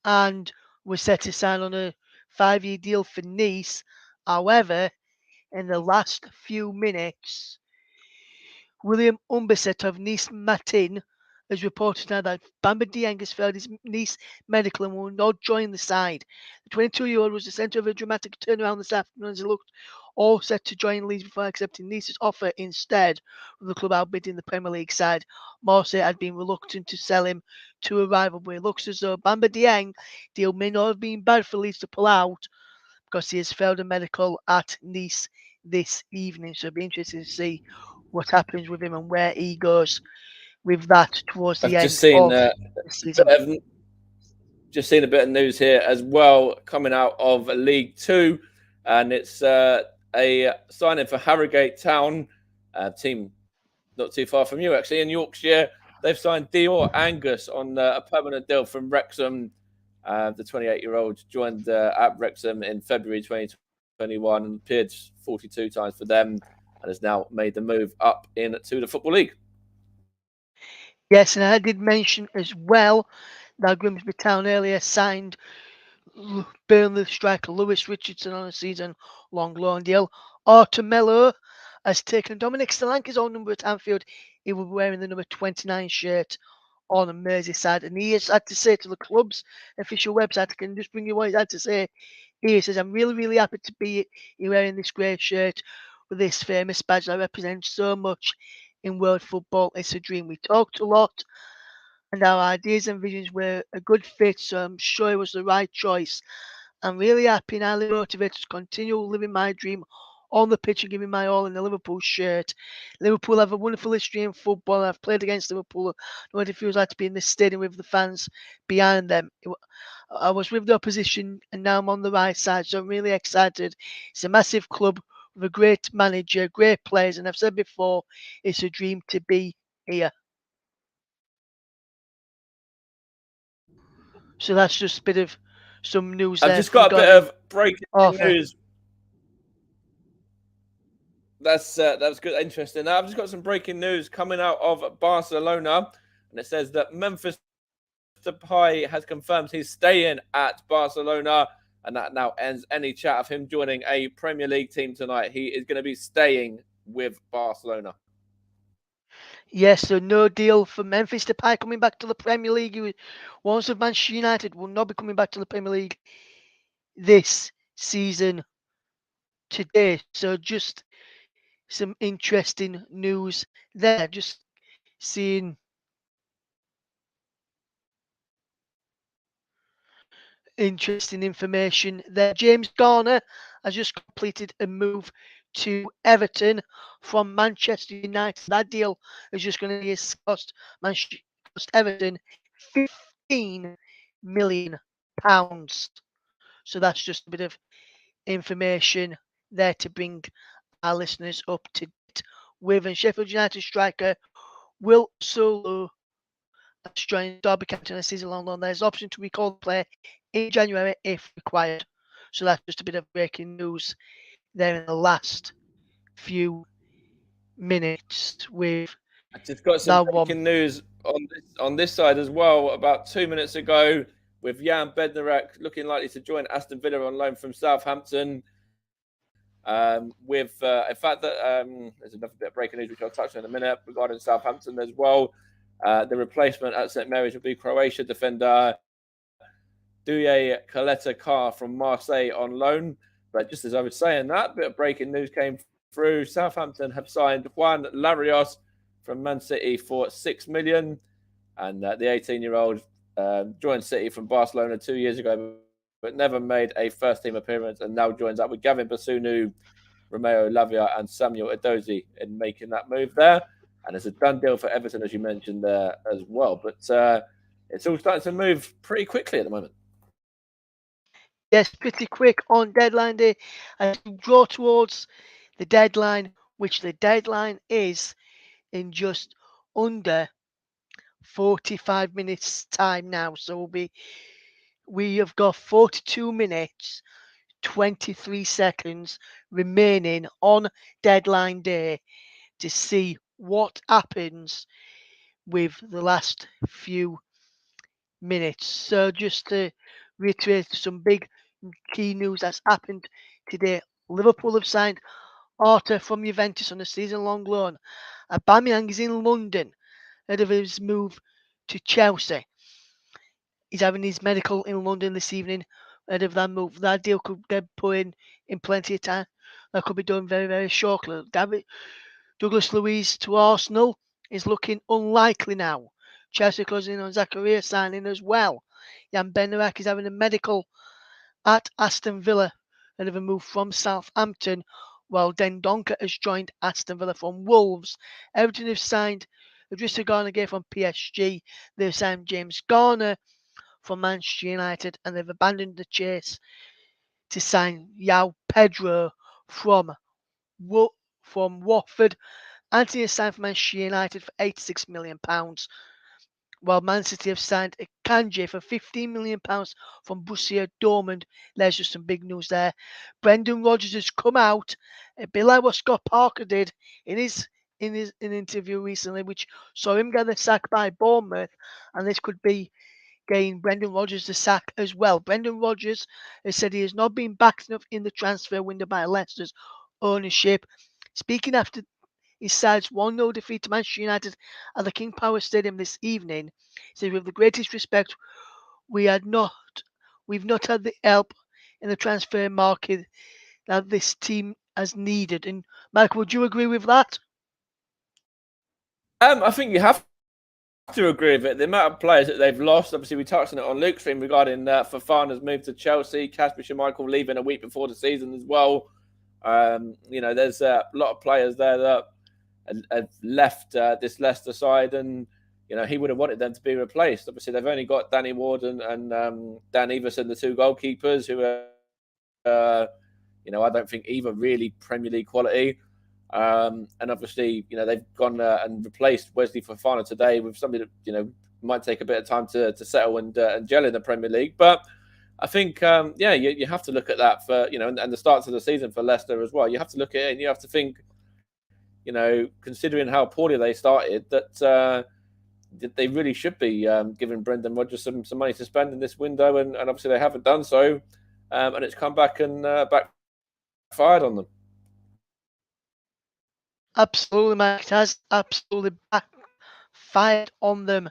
and was set to sign on a 5-year deal for Nice. However, in the last few minutes, William Umberset of Nice Matin has reported now that Bamba Dieng has failed his Nice medical and will not join the side. The 22-year-old was the centre of a dramatic turnaround this afternoon as he looked all set to join Leeds before accepting Nice's offer instead, with the club outbidding the Premier League side. Marseille had been reluctant to sell him to a rival, but it looks as though Bamba Dieng deal may not have been bad for Leeds to pull out because he has failed a medical at Nice this evening. So it'll be interesting to see what happens with him and where he goes with that towards the I've just end seen of the season. a bit of news here as well coming out of League Two, and it's a signing for Harrogate Town, a team not too far from you actually in Yorkshire. They've signed Dior Angus on a permanent deal from Wrexham. The 28-year-old joined at Wrexham in February 2021 and appeared 42 times for them, and has now made the move up into the Football League. Yes, and I did mention as well that Grimsby Town earlier signed Burnley striker Lewis Richardson on a season-long loan deal. Artemelo has taken Dominic Solanke's own number at Anfield. He will be wearing the number 29 shirt on a Merseyside, and he has had to say to the club's official website, I can just bring you what he's had to say. He says, I'm really, really happy to be here wearing this grey shirt with this famous badge that represents so much in world football. It's a dream. We talked a lot, and our ideas and visions were a good fit, so I'm sure it was the right choice. I'm really happy and highly motivated to continue living my dream on the pitch and giving my all in the Liverpool shirt. Liverpool have a wonderful history in football. I've played against Liverpool. I know what it feels like to be in this stadium with the fans behind them. I was with the opposition and now I'm on the right side, so I'm really excited. It's a massive club with a great manager, great players, and I've said before, it's a dream to be here. So that's just a bit of some news I've there just got a bit regarding of breaking Arthur. news. That's good, interesting. Now I've just got some breaking news coming out of Barcelona, and it says that Memphis Depay has confirmed he's staying at Barcelona, and that now ends any chat of him joining a Premier League team tonight. He is going to be staying with Barcelona. Yes, so no deal for Memphis Depay coming back to the Premier League. He once of Manchester United will not be coming back to the Premier League this season today. So just some interesting news there. Just seeing interesting information there. James Garner has just completed a move to Everton from Manchester United. That deal is just going to cost Everton £15 million. So that's just a bit of information there to bring our listeners up to date with. And Sheffield United striker Will Solo has joined Derby County on a season-long loan. There's option to recall the player in January if required. So that's just a bit of breaking news there in the last few minutes with I just got some that one. breaking news on this side as well. About 2 minutes ago, with Jan Bednarek looking likely to join Aston Villa on loan from Southampton. With in fact that there's another bit of breaking news which I'll touch on in a minute regarding Southampton as well. The replacement at St Mary's will be Croatia defender Duje Kaleta Carr from Marseille on loan. But just as I was saying that, bit of breaking news came through. Southampton have signed Juan Larios from Man City for $6 million, and the 18-year-old joined City from Barcelona 2 years ago, but never made a first-team appearance, and now joins up with Gavin Basunu, Romeo Lavia, and Samuel Edozie in making that move there. And it's a done deal for Everton, as you mentioned there as well. But it's all starting to move pretty quickly at the moment. Yes, pretty quick on deadline day as we draw towards the deadline, which the deadline is in just under 45 minutes time now. So we have got 42 minutes 23 seconds remaining on deadline day to see what happens with the last few minutes. So just to reiterate some big key news that's happened today. Liverpool have signed Arthur from Juventus on a season-long loan. Aubameyang is in London ahead of his move to Chelsea. He's having his medical in London this evening ahead of that move. That deal could get put in plenty of time. That could be done very, very shortly. Douglas Luiz to Arsenal is looking unlikely now. Chelsea closing in on Zakaria signing as well. Jan Bednarek is having a medical at Aston Villa ahead of a move from Southampton, while Dendonka has joined Aston Villa from Wolves. Everton have signed Idrissa Gana Gueye from PSG. They've signed James Garner from Manchester United, and they've abandoned the chase to sign João Pedro from Watford. Anthony has signed for Manchester United for £86 million, while Man City have signed Kanji for £15 million from Borussia Dortmund. There's just some big news there. Brendan Rodgers has come out, a bit like what Scott Parker did in an interview recently, which saw him get the sack by Bournemouth, and this could be getting Brendan Rodgers the sack as well. Brendan Rodgers has said he has not been backed enough in the transfer window by Leicester's ownership. Speaking after his side's 1-0 defeat to Manchester United at the King Power Stadium this evening, he said, "With the greatest respect, we've not had the help in the transfer market that this team has needed." And Mike, would you agree with that? I think you have to agree with it. The amount of players that they've lost, obviously, we touched on it on Luke's stream regarding Fofana's move to Chelsea, Kasper Schmeichel leaving a week before the season as well. There's a lot of players there that have left this Leicester side, and he would have wanted them to be replaced. Obviously, they've only got Danny Ward and Dan Everson, the two goalkeepers, who are, I don't think either really Premier League quality. And obviously, they've gone and replaced Wesley Fofana today with somebody that, might take a bit of time to settle and gel in the Premier League. But I think, you have to look at that for, and the start of the season for Leicester as well. You have to look at it and you have to think, considering how poorly they started, that they really should be giving Brendan Rodgers some money to spend in this window. And obviously they haven't done so. And it's come back and backfired on them. Absolutely, Mike. It has absolutely backfired on them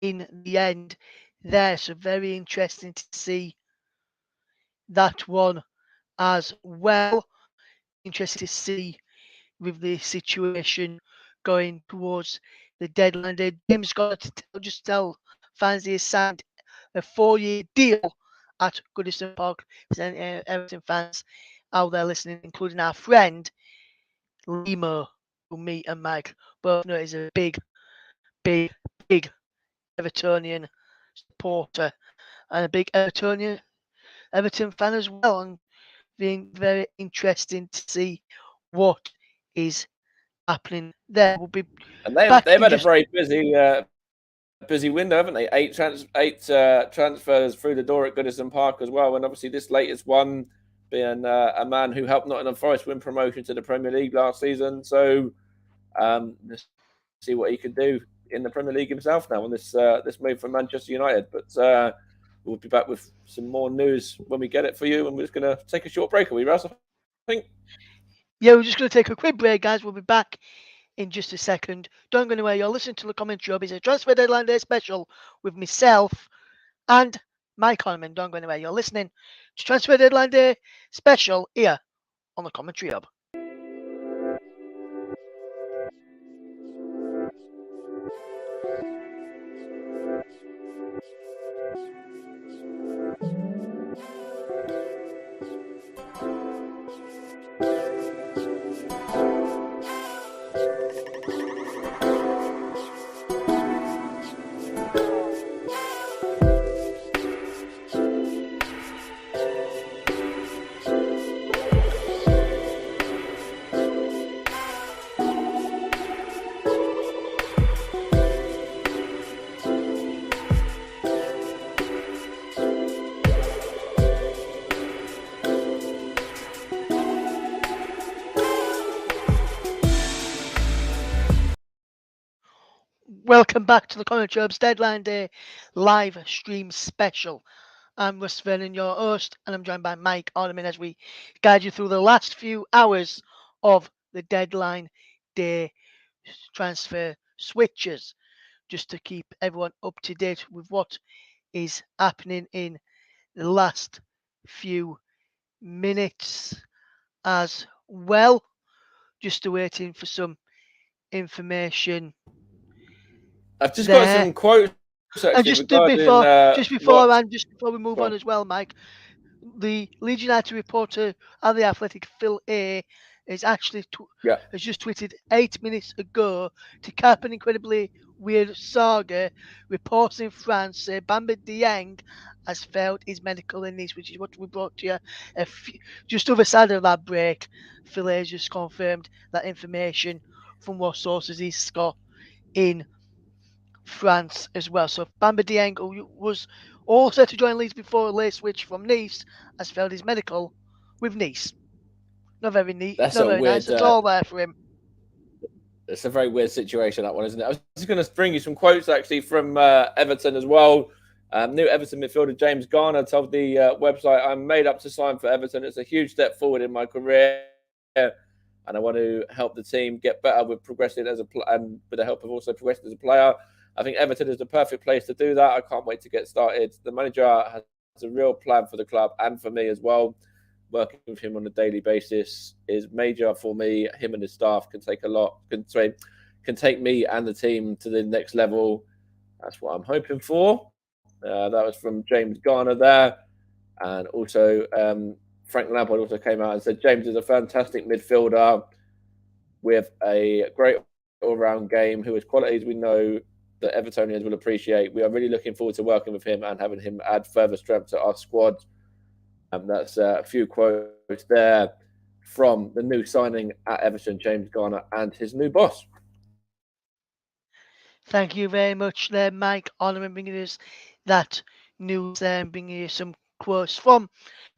in the end there. So very interesting to see that one as well. Interesting to see with the situation going towards the deadline day. James got to tell fans he has signed a 4-year deal at Goodison Park. Everton fans out there listening, including our friend Limo, who me and Mike both know is a big Evertonian supporter and a big Everton fan as well. And being very interesting to see what is happening there. We'll be and they've had a very busy window, haven't they? Eight transfers through the door at Goodison Park as well, and obviously this latest one being a man who helped Nottingham Forest win promotion to the Premier League last season. So let's see what he can do in the Premier League himself now on this move from Manchester United. But we'll be back with some more news when we get it for you, and we're just going to take a short break. Are we, Russ? I think. Yeah, we're just going to take a quick break, guys. We'll be back in just a second. Don't go anywhere. You're listening to the Commentary Hub. It's a Transfer Deadline Day special with myself and Mike Honeyman. Don't go anywhere. You're listening to Transfer Deadline Day special here on the Commentary Hub. Welcome back to the TCHub's Deadline Day live stream special. I'm Russ Vernon, your host, and I'm joined by Mike Ornament as we guide you through the last few hours of the Deadline Day transfer switches, just to keep everyone up to date with what is happening in the last few minutes as well. Just waiting for some information I've just got there. some quotes actually And just regarding before, what. just before we move on Well, as well, Mike, the Leeds United reporter at the Athletic, Phil A, is actually yeah, has just tweeted 8 minutes ago to cap an incredibly weird saga. Reports in France say Bamba Dieng has failed his medical in Nice, which is what we brought to you just other side of that break. Phil A has just confirmed that information from what sources he's got in France as well. So Bamba Dieng, who was all set to join Leeds before a late switch from Nice, has failed his medical with Nice. Not very neat, that's not a very nice weird. at all there for him. It's a very weird situation, that one, isn't it? I was just going to bring you some quotes actually from Everton as well. New Everton midfielder James Garner told the website, "I'm made up to sign for Everton. It's a huge step forward in my career, and I want to help the team get better with progressing and with the help of also progressing as a player. I think Everton is the perfect place to do that. I can't wait to get started. The manager has a real plan for the club and for me as well. Working with him on a daily basis is major for me. Him and his staff can take a lot, can take me and the team to the next level. That's what I'm hoping for." That was from James Garner there. And also, Frank Lampard also came out and said James is a fantastic midfielder with a great all-round game, who has qualities we know that Evertonians will appreciate. We are really looking forward to working with him and having him add further strength to our squad. That's a few quotes there from the new signing at Everton, James Garner, and his new boss. Thank you very much there, Mike Ornament, bringing us that news there and bringing you some quotes from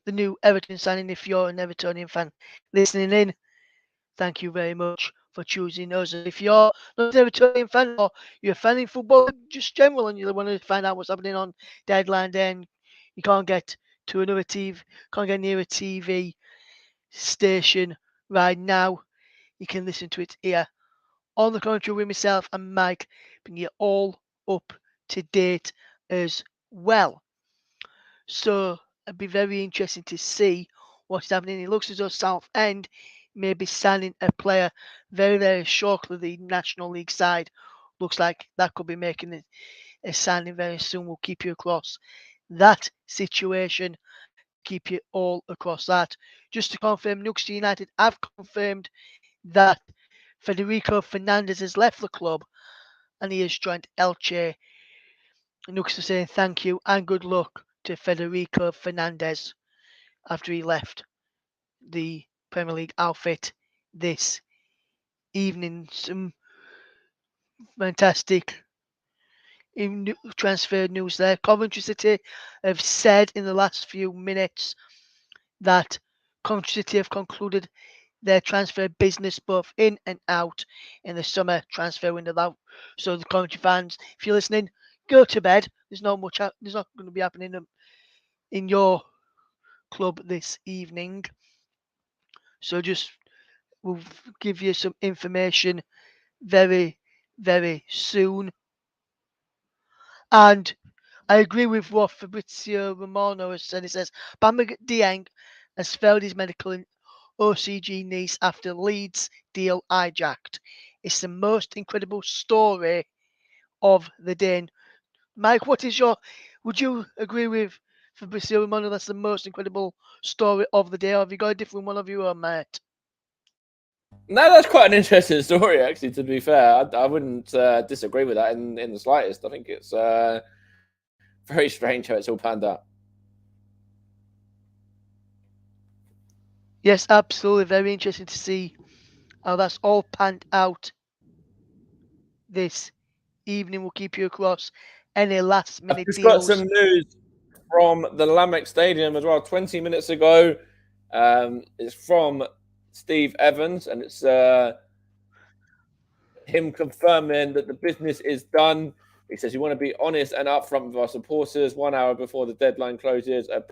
the new Everton signing. If you're an Evertonian fan listening in, thank you very much for choosing us. And if you're not an Evertonian fan or you're a fan in football, just general, and you want to find out what's happening on deadline day, and you can't get to another TV, can't get near a TV station right now, you can listen to it here on the country with myself and Mike, bring you all up to date as well. So it'd be very interesting to see what's happening. It looks as though Southend may be signing a player very, very shortly. The National League side looks like that could be making a signing very soon. We'll keep you across that situation, keep you all across that. Just to confirm, Newcastle United have confirmed that Federico Fernandez has left the club and he has joined Elche. Newcastle saying thank you and good luck to Federico Fernandez after he left the Premier League outfit this evening. Some fantastic transfer news there. Coventry City have said in the last few minutes that Coventry City have concluded their transfer business both in and out in the summer transfer window. So the Coventry fans, if you're listening, go to bed. There's not much. There's not going to be happening in your club this evening. So just we'll give you some information very, very soon. And I agree with what Fabrizio Romano has said. He says Bamba Dieng has failed his medical in OCG Nice after Leeds deal hijacked. It's the most incredible story of the day. Mike, what is your? Would you agree with Fabrizio Romano? That's the most incredible story of the day. Or have you got a different one of your own, mate? No, that's quite an interesting story, actually. To be fair, I wouldn't disagree with that in the slightest. I think it's very strange how it's all panned out. Yes, absolutely. Very interesting to see how that's all panned out this evening. We'll keep you across any last I've minute just got deals. some news from the Lamex Stadium as well. 20 minutes ago, it's from Steve Evans, and it's him confirming that the business is done. He says, "We want to be honest and upfront with our supporters 1 hour before the deadline closes. A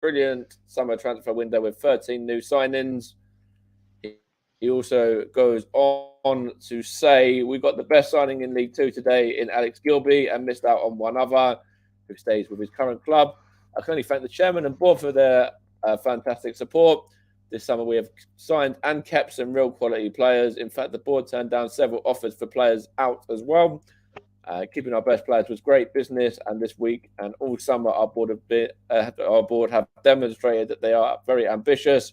brilliant summer transfer window with 13 new signings." He also goes on to say, "We got the best signing in League Two today in Alex Gilby and missed out on one other who stays with his current club. I can only thank the chairman and board for their fantastic support. This summer we have signed and kept some real quality players. In fact, the board turned down several offers for players out as well. Keeping our best players was great business, and this week and all summer, our board have demonstrated that they are very ambitious,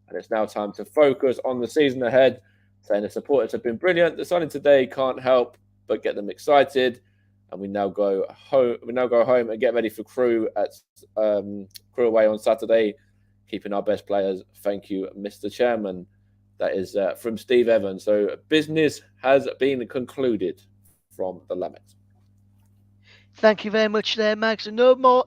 and it's now time to focus on the season ahead. Saying the supporters have been brilliant. The signing today can't help but get them excited, and we now go home. We now go home and get ready for Crew at Crew away on Saturday. Keeping our best players. Thank you, Mr. Chairman." That is from Steve Evans. So business has been concluded from the Lamets. Thank you very much there, Mike. So no more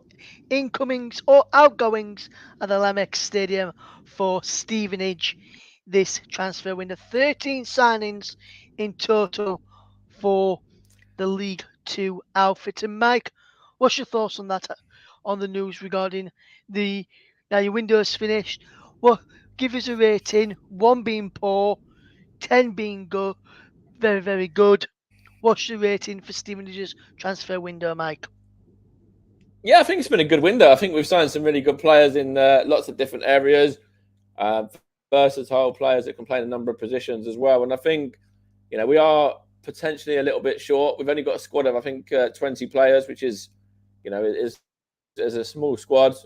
incomings or outgoings at the Lamex Stadium for Stevenage this transfer window. 13 signings in total for the League Two outfit. And Mike, what's your thoughts on that? On the news regarding the now your window's finished. Well, give us a rating. 1 being poor, 10 being good, very very good. What's the rating for Stevenage's transfer window, Mike? Yeah, I think it's been a good window. I think we've signed some really good players in lots of different areas, versatile players that can play in a number of positions as well. And I think, we are potentially a little bit short. We've only got a squad of, I think, 20 players, which is, is a small squad.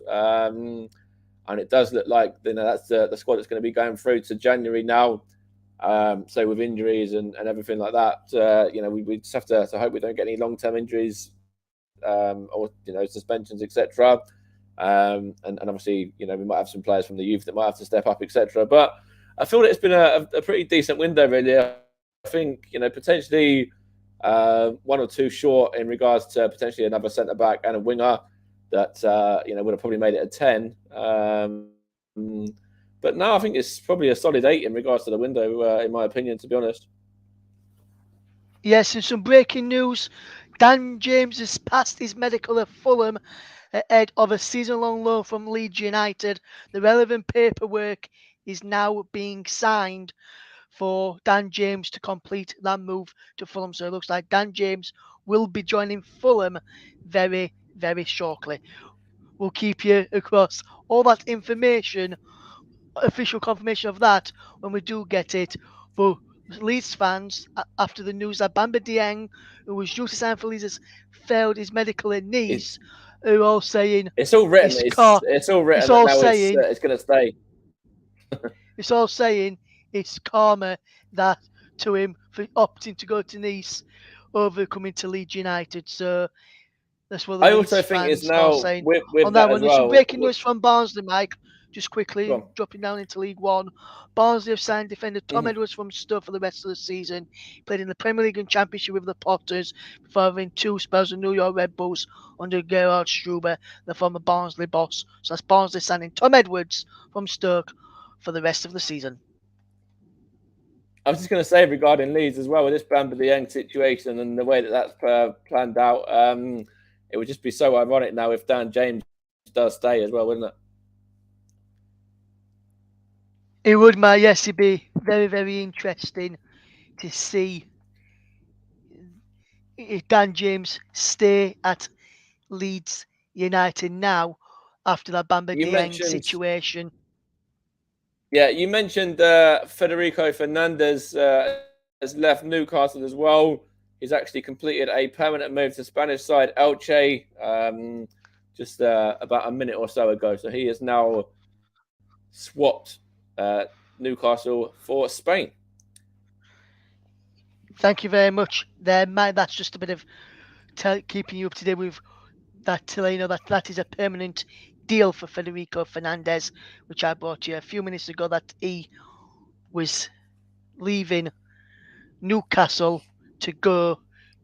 And it does look like, that's the squad that's going to be going through to January now. So with injuries and everything like that, we just have to hope we don't get any long-term injuries or suspensions, etc. And obviously, we might have some players from the youth that might have to step up, etc. But I feel that it's been a pretty decent window, really. I think, potentially 1 or 2 short in regards to potentially another centre back and a winger that would have probably made it a 10. But no, I think it's probably a solid 8 in regards to the window, in my opinion, to be honest. Yes, and some breaking news. Dan James has passed his medical at Fulham ahead of a season-long loan from Leeds United. The relevant paperwork is now being signed for Dan James to complete that move to Fulham. So it looks like Dan James will be joining Fulham very, very shortly. We'll keep you across all that information, official confirmation of that, when we do get it. For Leeds fans, after the news that Bamba Dieng, who was due to sign for Leeds, has failed his medical at Nice, are all saying it's all written. It's all written. It's all now saying it's going to stay. It's all saying it's karma that to him for opting to go to Nice over coming to Leeds United. So that's what the I Leeds also think it's fans are now saying with on that that one. as There's some well. breaking news from Barnsley, Mike. Just quickly dropping down into League One. Barnsley have signed defender Tom Edwards from Stoke for the rest of the season. He played in the Premier League and Championship with the Potters before having 2 spells with New York Red Bulls under Gerhard Struber, the former Barnsley boss. So that's Barnsley signing Tom Edwards from Stoke for the rest of the season. I was just going to say regarding Leeds as well, with this Bamba Dieng situation and the way that that's planned out, it would just be so ironic now if Dan James does stay as well, wouldn't it? It would, yes, it'd be very, very interesting to see if Dan James stay at Leeds United now after that Bamba Dieng situation. Yeah, you mentioned Federico Fernandez has left Newcastle as well. He's actually completed a permanent move to Spanish side Elche just about a minute or so ago. So he has now swapped Newcastle for Spain. Thank you very much there, Mike. That's just a bit of keeping you up to date with that to let you know that is a permanent deal for Federico Fernandez, which I brought you a few minutes ago, that he was leaving Newcastle to go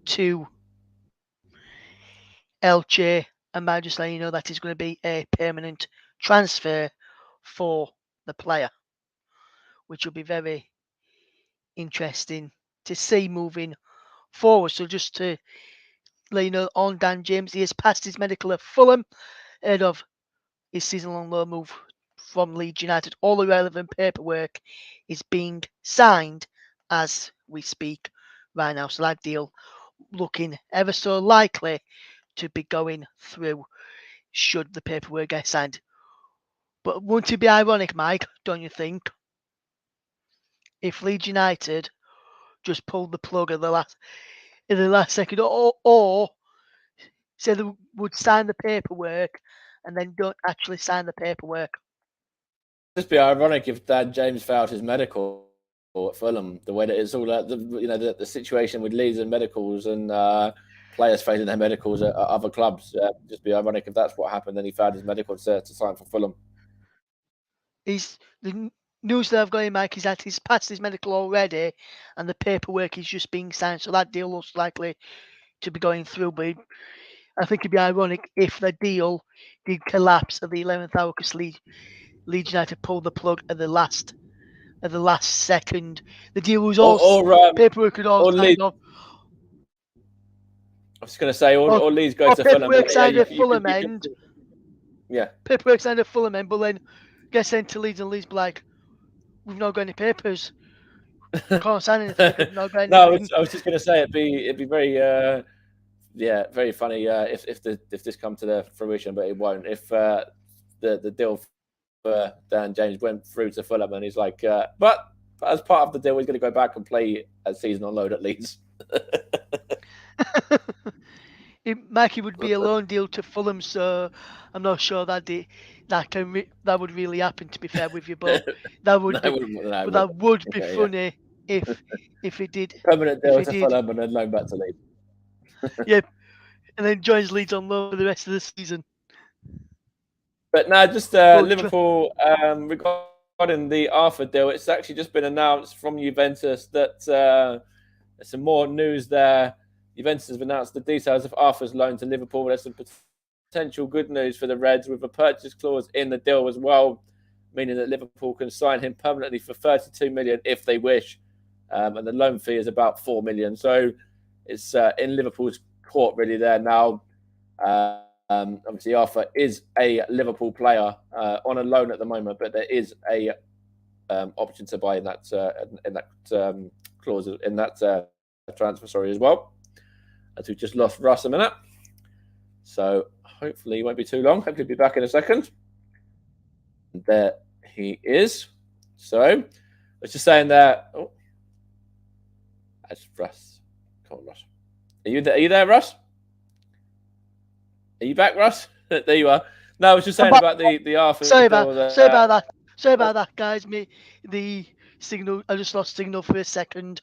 to Elche, and I just letting you know that is going to be a permanent transfer for the player, which will be very interesting to see moving forward. So just to let you know, on Dan James, he has passed his medical at Fulham ahead of his season-long loan move from Leeds United. All the relevant paperwork is being signed as we speak right now. So that deal looking ever so likely to be going through should the paperwork get signed. But wouldn't it be ironic, Mike, don't you think, if Leeds United just pulled the plug at the last second, or say they would sign the paperwork and then don't actually sign the paperwork? Just be ironic if Dan James failed his medical at Fulham. The way that it's all the situation with Leeds and medicals and players failing their medicals at other clubs. Just be ironic if that's what happened. Then he failed his medical to sign for Fulham. The news that I've got in, Mike, is that he's passed his medical already, and the paperwork is just being signed. So that deal looks likely to be going through. But I think it'd be ironic if the deal did collapse at the 11th hour because Leeds United pulled the plug at the last second. The deal was all paperwork had all signed off. I was going to say, or Leeds go to Fulham. Paperwork signed at Fulham end. Yeah. Paperwork signed at Fulham end, but then gets sent to Leeds and Leeds be like, we've not got any papers. Can't sign anything. We've not got anything. I was just going to say it'd be very very funny if this come to the fruition, but it won't. If the deal for Dan James went through to Fulham and he's like, but as part of the deal, he's going to go back and play a season on loan at Leeds. Mikey would be a loan deal to Fulham, so I'm not sure that would really happen. To be fair with you, but that would be funny if it did. Permanent deal to Fulham and then loan back to Leeds. Yeah, and then joins Leeds on loan for the rest of the season. But now, just Liverpool regarding the Arthur deal, it's actually just been announced from Juventus that there's some more news there. Juventus have announced the details of Arthur's loan to Liverpool. There's some potential good news for the Reds with a purchase clause in the deal as well, meaning that Liverpool can sign him permanently for 32 million if they wish, and the loan fee is about 4 million. So it's in Liverpool's court really there now. Obviously, Arthur is a Liverpool player on a loan at the moment, but there is a option to buy in that clause in that transfer, as well. As we've just lost Russ a minute, so hopefully he won't be too long. Hopefully he'll be back in a second. There he is. So I was just saying that. Oh, that's Russ. Come on, Russ. Are you there, Russ? Are you back, Russ? There you are. No, I was just saying about the Arthur. Sorry about that. Sorry about that, guys. The signal. I just lost signal for a second.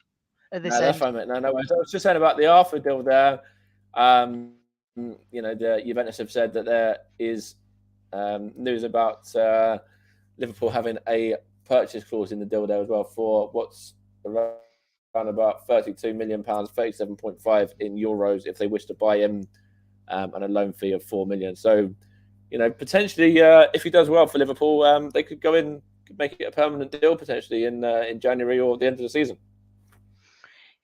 That's fine, mate. No, I was just saying about the Arthur deal there. The Juventus have said that there is news about Liverpool having a purchase clause in the deal there as well for what's around about £32 million, 37.5 in euros if they wish to buy him, and a loan fee of 4 million. So, potentially, if he does well for Liverpool, they could go in, make it a permanent deal potentially in January or the end of the season.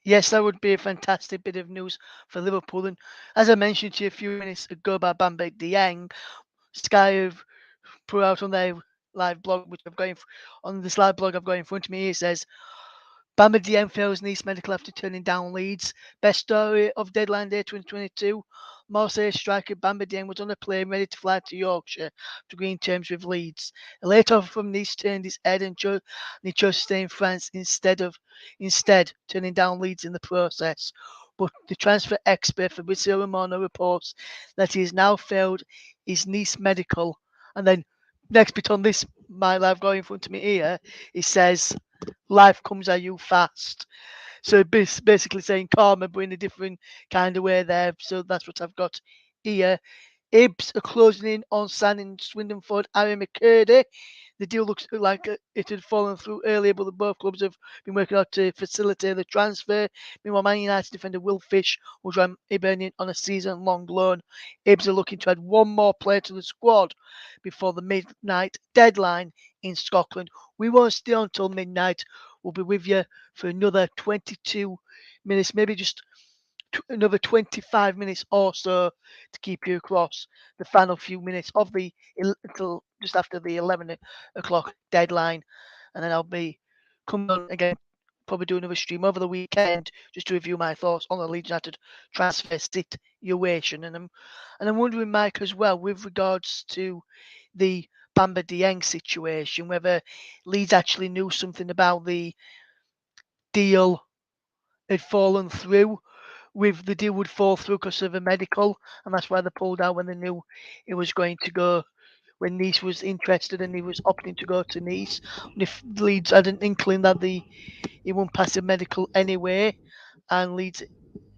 Yes, that would be a fantastic bit of news for Liverpool. And as I mentioned to you a few minutes ago about Bamba Dieng, Sky have put out on their live blog, which I've got on this live blog I've got in front of me. It says Bamba Dieng fails Nice medical after turning down Leeds. Best story of deadline day 2022. Marseille striker Bamba Dieng was on a plane ready to fly to Yorkshire to agree in terms with Leeds. A late offer from Nice turned his head and he chose to stay in France instead turning down Leeds in the process. But the transfer expert Fabrizio Romano reports that he has now failed his Nice medical. And then next bit on this, my live got in front of me here, it says, life comes at you fast. So basically saying karma, but in a different kind of way there. So that's what I've got here. Ibs are closing in on signing Swindon forward Aaron McCurdy. The deal looks like it had fallen through earlier, but both clubs have been working out to facilitate the transfer. Meanwhile, Man United defender Will Fish will join Hibernian on a season-long loan. Ibs are looking to add one more player to the squad before the midnight deadline in Scotland. We won't stay until midnight. We'll be with you for another 22 minutes, maybe just another 25 minutes or so to keep you across the final few minutes of the until just after the 11 o'clock deadline, and then I'll be coming on again, probably do another stream over the weekend just to review my thoughts on the Leeds United transfer situation. And I'm wondering, Mike, as well, with regards to the Bamba Dieng situation, whether Leeds actually knew something about the deal had fallen through, with the deal would fall through because of a medical, and that's why they pulled out when they knew it was going to go. When Nice was interested and he was opting to go to Nice, and if Leeds had an inkling that he won't pass the medical anyway, and Leeds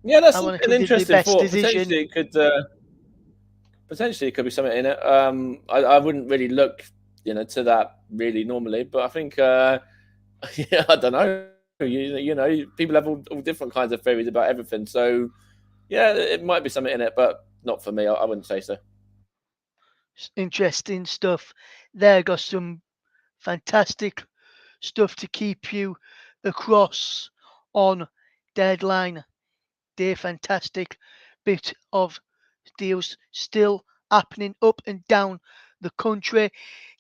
Yeah, that's an ironically did the interesting best thought. decision. Potentially it could be something in it. I wouldn't really look, to that really normally, but I think, yeah, I don't know. People have all different kinds of theories about everything. So, yeah, it might be something in it, but not for me. I wouldn't say so. Interesting stuff. There got some fantastic stuff to keep you across on deadline day. Fantastic bit of deals still happening up and down the country.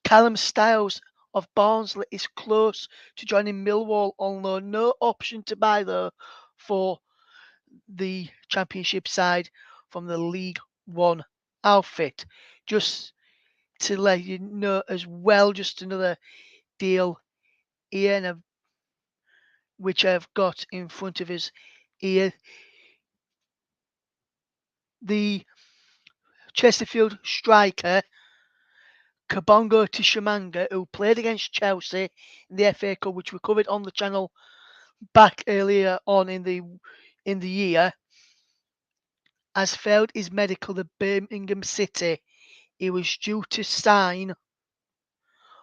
Callum Styles of Barnsley is close to joining Millwall on loan. No option to buy though for the Championship side from the League One outfit. Just to let you know as well, just another deal here, which I've got in front of us here. The Chesterfield striker Kabongo Tishamanga, who played against Chelsea in the FA Cup, which we covered on the channel back earlier on in the year, has failed his medical at Birmingham City. He was due to sign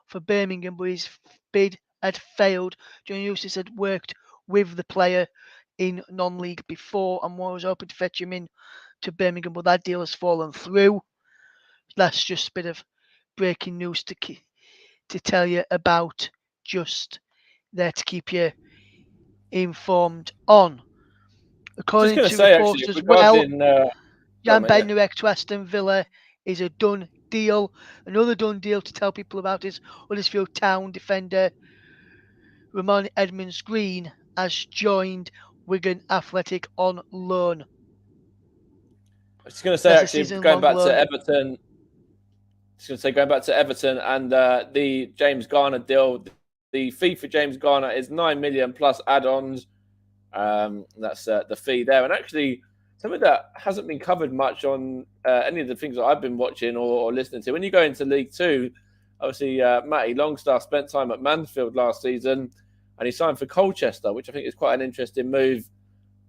for Birmingham, but his bid had failed. John Eustace had worked with the player in non-league before and was hoping to fetch him in to Birmingham, but that deal has fallen through. That's just a bit of breaking news to tell you about, just there to keep you informed on. Just According going to to say, reports actually, as well, regarding. Go on, Jan mate, yeah. Bednarek to Aston Villa is a done deal. Another done deal to tell people about is Huddersfield Town defender Ramon Edmonds Green has joined Wigan Athletic on loan. I was just going to say, That's a actually, going season-long back to loan. Everton. Just going to say, going back to Everton and the James Garner deal. The fee for James Garner is 9 million plus add-ons. That's the fee there, and actually something that hasn't been covered much on any of the things that I've been watching or listening to. When you go into League Two, obviously Matty Longstaff spent time at Mansfield last season, and he signed for Colchester, which I think is quite an interesting move.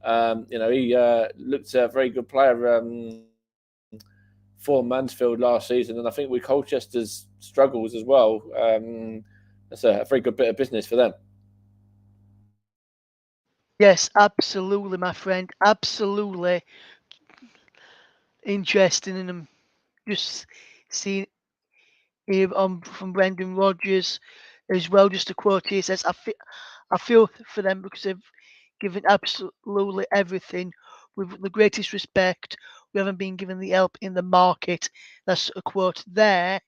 He looked a very good player for Mansfield last season, and I think with Colchester's struggles as well, that's a very good bit of business for them. Yes, absolutely, my friend. Absolutely interesting in them. Just seeing here from Brendan Rodgers as well. Just a quote here says, I feel for them because they've given absolutely everything with the greatest respect. We haven't been given the help in the market. That's a quote there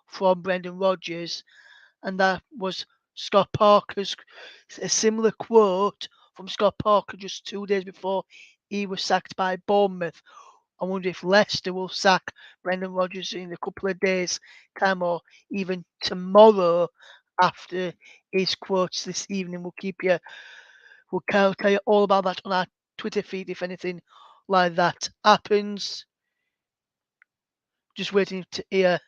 from Brendan Rodgers. And that was Scott Parker's a similar quote from Scott Parker just 2 days before he was sacked by Bournemouth. I wonder if Leicester will sack Brendan Rodgers in a couple of days' time or even tomorrow after his quotes this evening. We'll tell you all about that on our Twitter feed if anything like that happens. Just waiting to hear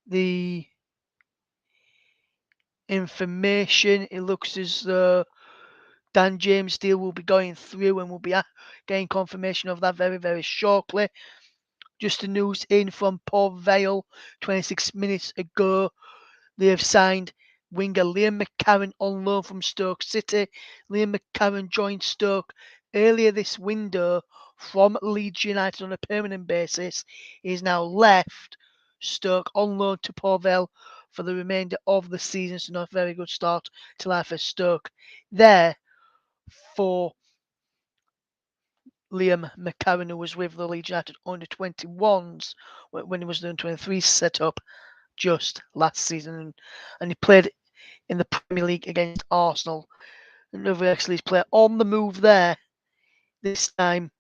the information. It looks as though Dan James deal will be going through and we'll be getting confirmation of that very, very shortly. Just the news in from Port Vale 26 minutes ago. They have signed winger Liam McCarron on loan from Stoke City. Liam McCarron joined Stoke earlier this window from Leeds United on a permanent basis. He is now left Stoke on loan to Port Vale for the remainder of the season, so not a very good start to life at Stoke. There for Liam McCarron, who was with the Leeds United under 21s when he was the under 23 set up just last season, and he played in the Premier League against Arsenal. Another excellent player on the move there, this time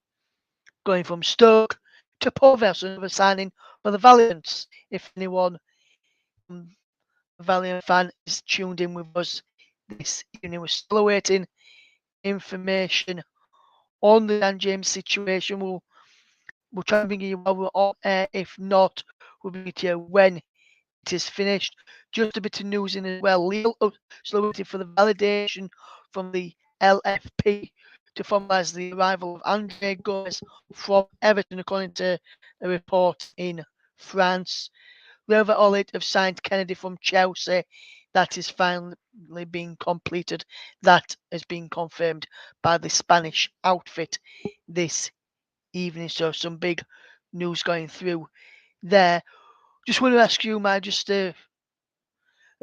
going from Stoke to Port so another signing for the Valiants. If anyone Valiant fan is tuned in with us this evening, we're still awaiting information on the Dan James situation. We'll try and bring you while we're on air. If not, we'll bring it to you when it is finished. Just a bit of news in as well. Lille still waiting for the validation from the LFP to formalise the arrival of Andre Gomez from Everton, according to a report in France. Rover Olit have signed Kennedy from Chelsea. That is finally being completed. That has been confirmed by the Spanish outfit this evening. So some big news going through there. Just want to ask you, Matt, just a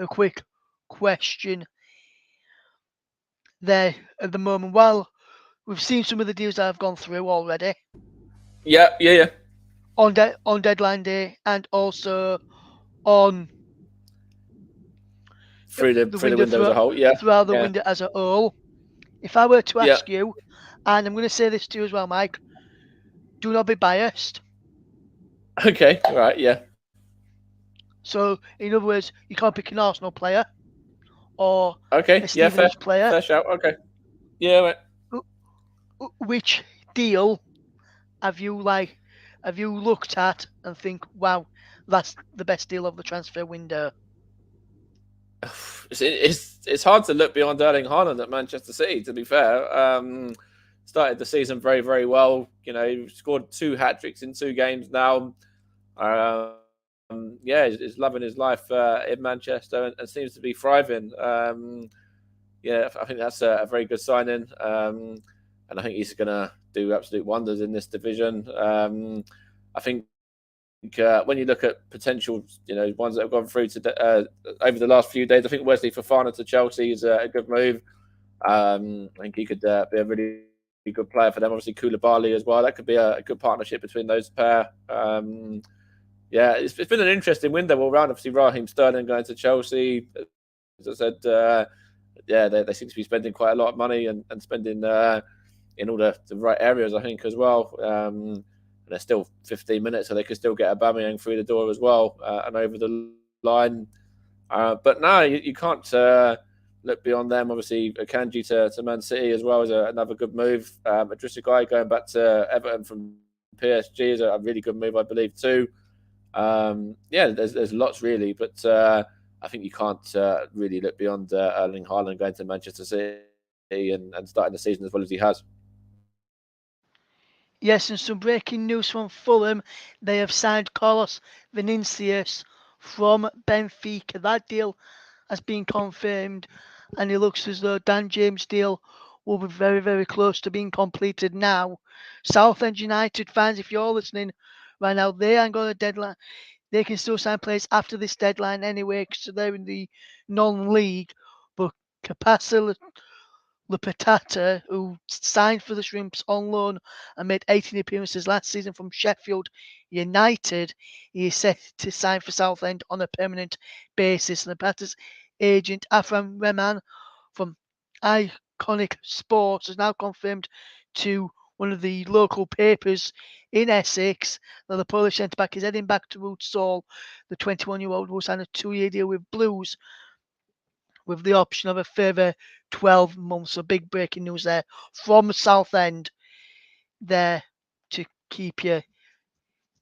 quick question there at the moment. Well, we've seen some of the deals that have gone through already Yeah. on deadline day and also on Through the the window window as a whole. Yeah, throughout the yeah, window as a whole. If I were to yeah. ask you, and I'm going to say this to you as well, Mike, do not be biased. Okay, right, yeah. So, in other words, you can't pick an Arsenal player or Okay, a yeah, Stevenage player. fair shout. Okay, yeah, mate. Which deal have you looked at and think, wow, that's the best deal of the transfer window? It's hard to look beyond Erling Haaland at Manchester City. To be fair, started the season very well. You know, scored 2 hat tricks in 2 games now. Yeah, he's loving his life in Manchester and seems to be thriving. Yeah, I think that's a very good signing, and I think he's going to do absolute wonders in this division. I think when you look at potential, ones that have gone through to over the last few days, I think Wesley Fofana to Chelsea is a good move. I think he could be a really good player for them. Obviously, Koulibaly as well. That could be a good partnership between those pair. Yeah, it's been an interesting window all round. Obviously, Raheem Sterling going to Chelsea. As I said, yeah, they seem to be spending quite a lot of money and spending in all the right areas, I think, as well. And they're still 15 minutes, so they could still get Aubameyang through the door as well and over the line. But no, you can't look beyond them. Obviously, Akanji to Man City as well is another good move. Idrissa Gueye going back to Everton from PSG is a really good move, I believe, too. Yeah, there's lots really, but I think you can't really look beyond Erling Haaland going to Manchester City and starting the season as well as he has. Yes, and some breaking news from Fulham. They have signed Carlos Vinicius from Benfica. That deal has been confirmed, and it looks as though Dan James' deal will be very close to being completed now. Southend United fans, if you're listening right now, they ain't got a deadline. They can still sign players after this deadline anyway, because they're in the non-league. But Capacel Lepetata, who signed for the Shrimps on loan and made 18 appearances last season from Sheffield United, he is set to sign for Southend on a permanent basis. Lepeta's agent, Afram Rehman from Iconic Sports, has now confirmed to one of the local papers in Essex that the Polish centre-back is heading back to Rootsall. The 21-year-old will sign a 2-year deal with Blues with the option of a further 12 months. So big breaking news there from Southend there to keep you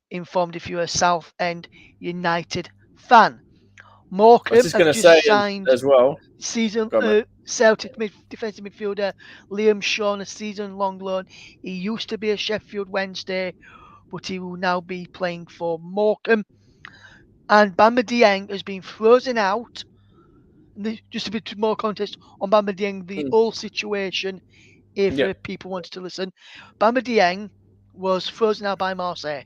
informed if you're a Southend United fan. I was Morecambe just have going to just say signed as well. season Go on, mate. Celtic defensive midfielder Liam Shaw on a season-long loan. He used to be a Sheffield Wednesday, but he will now be playing for Morecambe. And Bamba Dieng has been frozen out. Just a bit more context on Bamba Dieng, the whole situation, if Yeah, people wanted to listen. Bamba Dieng was frozen out by Marseille.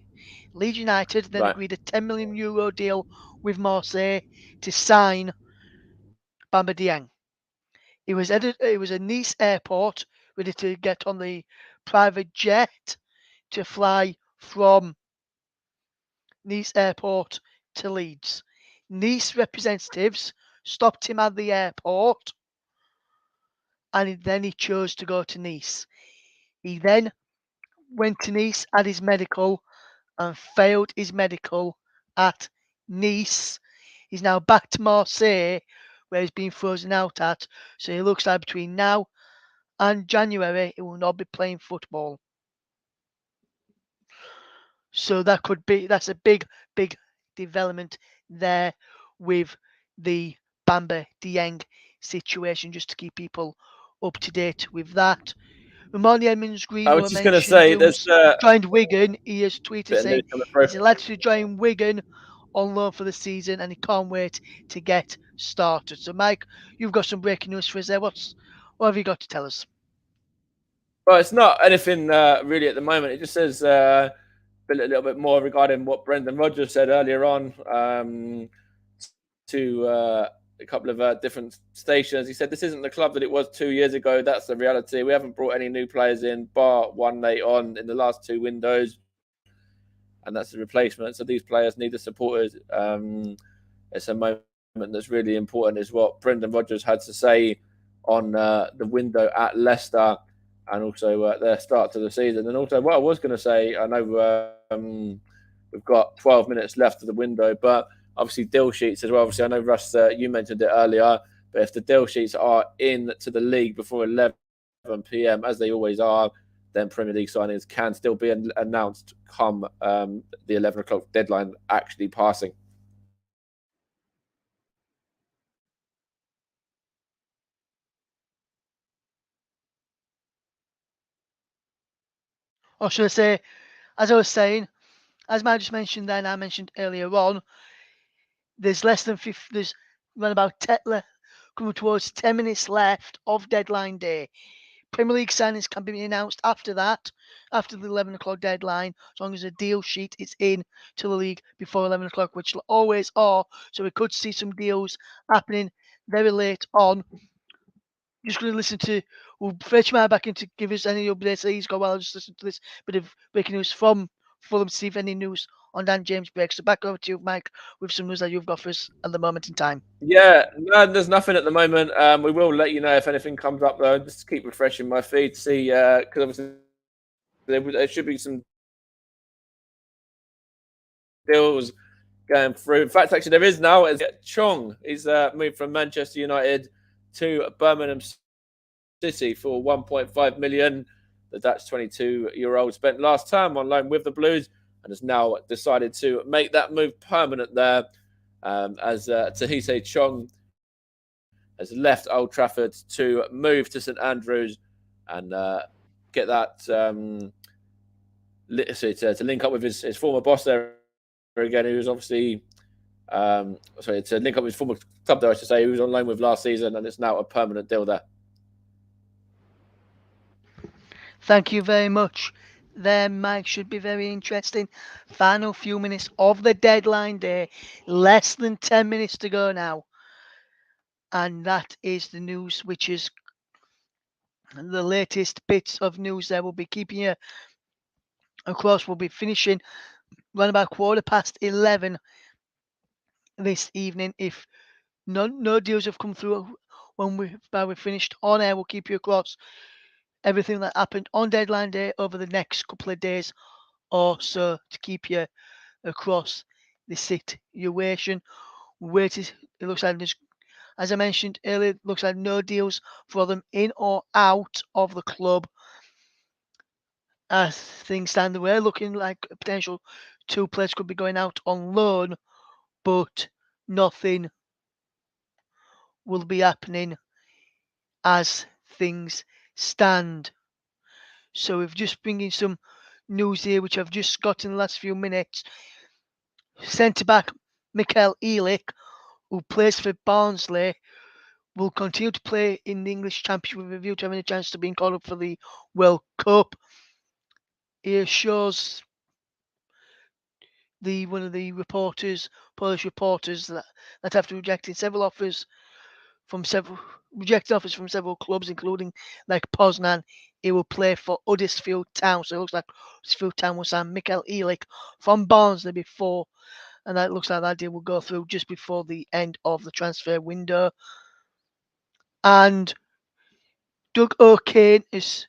Leeds United then right. agreed a €10 million deal with Marseille to sign Bamba Dieng. It was at Nice airport, ready to get on the private jet to fly from Nice airport to Leeds. Nice representatives stopped him at the airport and then he chose to go to Nice. He then went to Nice, had his medical, and failed his medical at Nice. He's now back to Marseille, where he's been frozen out at. So it looks like between now and January, he will not be playing football. So that's a big development there with the Bamba Dieng situation, just to keep people up to date with that. Romani Edmonds I Green was were just going to mentioned, say there's who's a joined Wigan. He has tweeted bit of news saying coming through. he's elected to join Wigan on loan for the season and he can't wait to get started. So, Mike, you've got some breaking news for us there. What have you got to tell us? Well, it's not anything really at the moment. It just says a little bit more regarding what Brendan Rodgers said earlier on to a couple of different stations. He said, "This isn't the club that it was 2 years ago. That's the reality. We haven't brought any new players in, bar one late on in the last two windows, and that's the replacement. So these players need the supporters. It's a moment that's really important," is what Brendan Rodgers had to say on the window at Leicester and also their start to the season. And also, what I was going to say, I know we've got 12 minutes left of the window, but obviously deal sheets as well. Obviously, I know, Russ, you mentioned it earlier, but if the deal sheets are in to the league before 11 p.m., as they always are, then Premier League signings can still be announced come the 11 o'clock deadline actually passing. Or should I say, as I was saying, as Mike just mentioned then, I mentioned earlier on, there's less than 50, there's around about coming towards 10 minutes left of deadline day. Premier League signings can be announced after that, after the 11 o'clock deadline, as long as a deal sheet is in to the league before 11 o'clock, which always are. So we could see some deals happening very late on. Just going to listen to, we'll fetch my back in to give us any updates that he's got while I just listen to this bit of breaking news from Fulham to see if any news on Dan James breaks. So back over to you, Mike, with some news that you've got for us at the moment in time. Yeah, no, there's nothing at the moment. We will let you know if anything comes up, though. Just keep refreshing my feed to see, because obviously there should be some deals going through. In fact, actually, there is now. Is Chong? He's moved from Manchester United to Birmingham City for 1.5 million. The Dutch 22-year-old spent last term on loan with the Blues and has now decided to make that move permanent there, as Tahise Chong has left Old Trafford to move to St Andrews and get that to link up with his former boss there again, who was obviously to link up with his former club there, I should say, who was on loan with last season, and it's now a permanent deal there. Thank you very much. There, Mike, should be very interesting. Final few minutes of the deadline day. Less than 10 minutes to go now. And that is the news, which is the latest bits of news there. We'll be keeping you across. We'll be finishing around about 11:15 this evening. If no deals have come through when we're finished on air, we'll keep you across everything that happened on deadline day over the next couple of days or so to keep you across the situation. It looks like there's, as I mentioned earlier, it looks like no deals for them in or out of the club. As things stand, we're looking like a potential two players could be going out on loan, but nothing will be happening as things stand. So we've just bringing some news here, which I've just got in the last few minutes. Centre back Mikael Elik, who plays for Barnsley, will continue to play in the English Championship with a view to having a chance to being called up for the World Cup. He shows the one of the reporters, Polish reporters that have to rejected several offers from several rejected offers from several clubs, including like Poznan. He will play for Huddersfield Town. So it looks like Huddersfield Town will sign Mikael Elik from Barnsley before, and that looks like that deal will go through just before the end of the transfer window. And Doug O'Kane is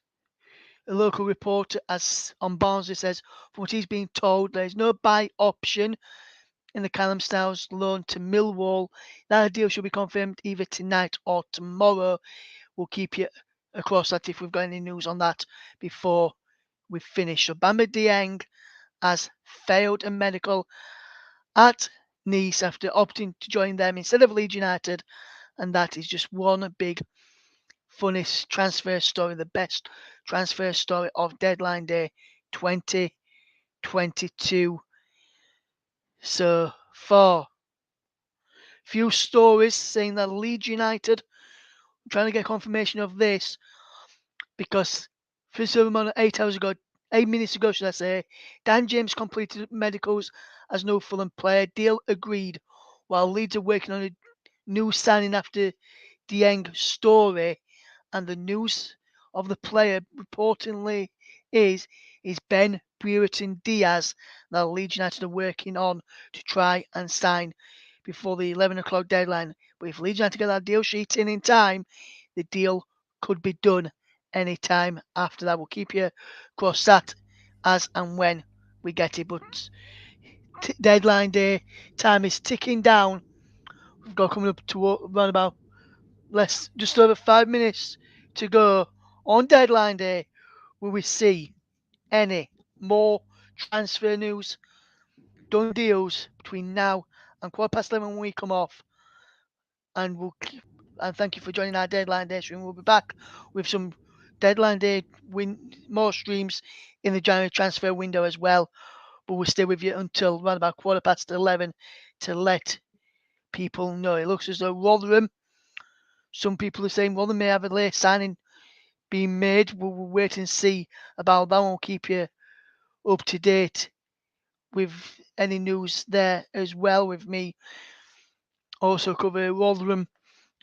a local reporter as on Barnsley says, from what he's been told, there is no buy option in the Callum Styles loan to Millwall. That deal should be confirmed either tonight or tomorrow. We'll keep you across that if we've got any news on that before we finish. So Bamba Dieng has failed a medical at Nice after opting to join them instead of Leeds United, and that is just one big funniest transfer story, the best transfer story of deadline day 2022 so far. Few stories saying that Leeds United, I'm trying to get confirmation of this because for some amount of 8 hours ago, 8 minutes ago, should I say, Dan James completed medicals as no Fulham player. Deal agreed, while Leeds are working on a new signing after Dieng's story, and the news of the player reportedly is Ben Brereton Diaz that Leeds United are working on to try and sign before the 11 o'clock deadline. But if Leeds United get that deal sheet in time, the deal could be done any time after that. We'll keep you across that as and when we get it. But deadline day time is ticking down. We've got coming up to around about just over 5 minutes to go on deadline day. Will we see any more transfer news, done deals between now and 11:15 when we come off? And thank you for joining our deadline day stream. We'll be back with some deadline day more streams in the January transfer window as well. But we'll stay with you until around about 11:15 to let people know. It looks as though Rotherham, some people are saying Rotherham may have a late signing being made. We'll wait and see about that. We'll keep you up to date with any news there as well. With me also cover Rotherham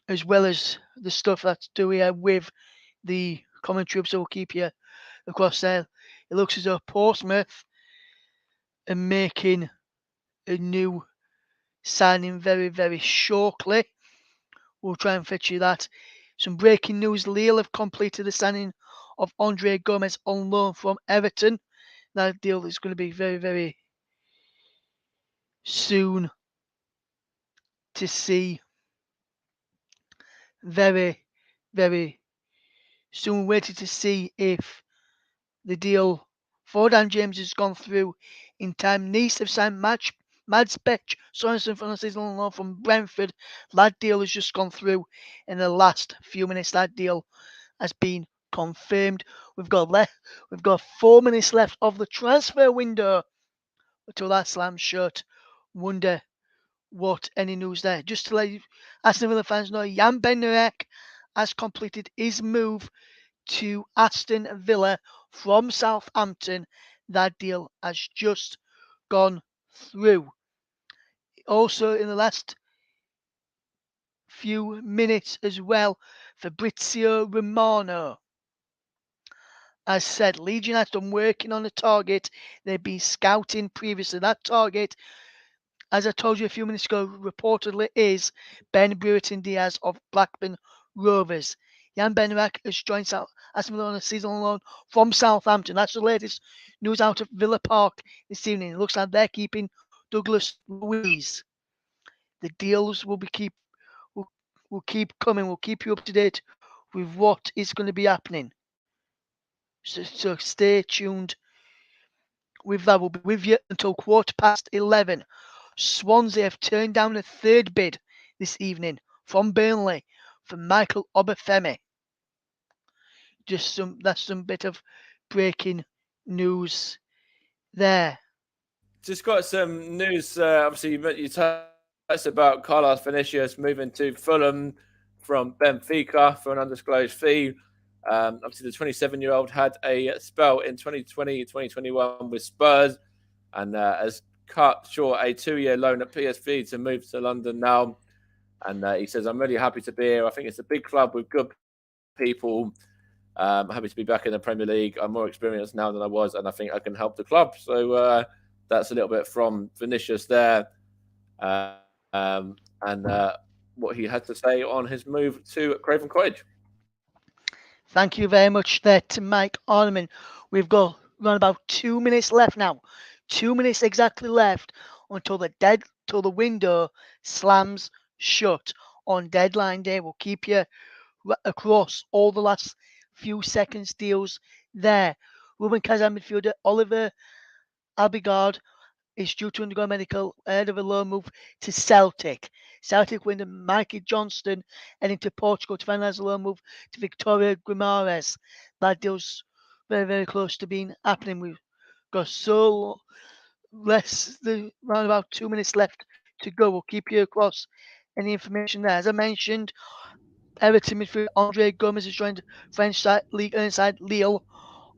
as well as the stuff that's doing with the commentary. So we'll keep you across there. It looks as though Portsmouth are making a new signing very, very shortly. We'll try and fetch you that. Some breaking news. Lille have completed the signing of Andre Gomez on loan from Everton. That deal is going to be very, very soon to see. Very, very soon. Waiting to see if the deal for Dan James has gone through in time. Nice have signed Mads Bech Sorensen from the season loan from Brentford. That deal has just gone through in the last few minutes. That deal has been confirmed. We've got 4 minutes left of the transfer window until that slams shut. Wonder what any news there. Just to let you Aston Villa fans know, Jan Bednarek has completed his move to Aston Villa from Southampton. That deal has just gone through. Also, in the last few minutes as well, Fabrizio Romano has said Leeds United are working on a target they've been scouting previously. That target, as I told you a few minutes ago, reportedly is Ben Brereton Diaz of Blackburn Rovers. Jan Bednarek has joined Aston Villa on a season loan from Southampton. That's the latest news out of Villa Park this evening. It looks like they're keeping Douglas Luiz. The deals will keep coming. We'll keep you up to date with what is going to be happening. So stay tuned with that. We'll be with you until 11:15. Swansea have turned down a third bid this evening from Burnley for Michael Obafemi. That's some bit of breaking news there. Just got some news. Obviously, you touched about Carlos Vinicius moving to Fulham from Benfica for an undisclosed fee. Obviously, the 27-year-old had a spell in 2020, 2021 with Spurs, and has cut short a 2-year loan at PSV to move to London now. And he says, I'm really happy to be here. I think it's a big club with good people. Happy to be back in the Premier League. I'm more experienced now than I was, and I think I can help the club. So that's a little bit from Vinicius there. And what he had to say on his move to Craven Cottage. Thank you very much there to Mike Ornament. We've got around about 2 minutes left now. 2 minutes exactly left until the window slams shut on deadline day. We'll keep you across all the last few seconds deals there. Ruben Kazan midfielder Oliver Abigard is due to undergo medical ahead of a loan move to Celtic. Celtic winger Mikey Johnston heading to Portugal to finalise a loan move to Victoria Guimaraes. That deal's very, very close to being happening. We've got so less than around about 2 minutes left to go. We'll keep you across any information there. As I mentioned, Everton midfielder Andre Gomez has joined French League side Lille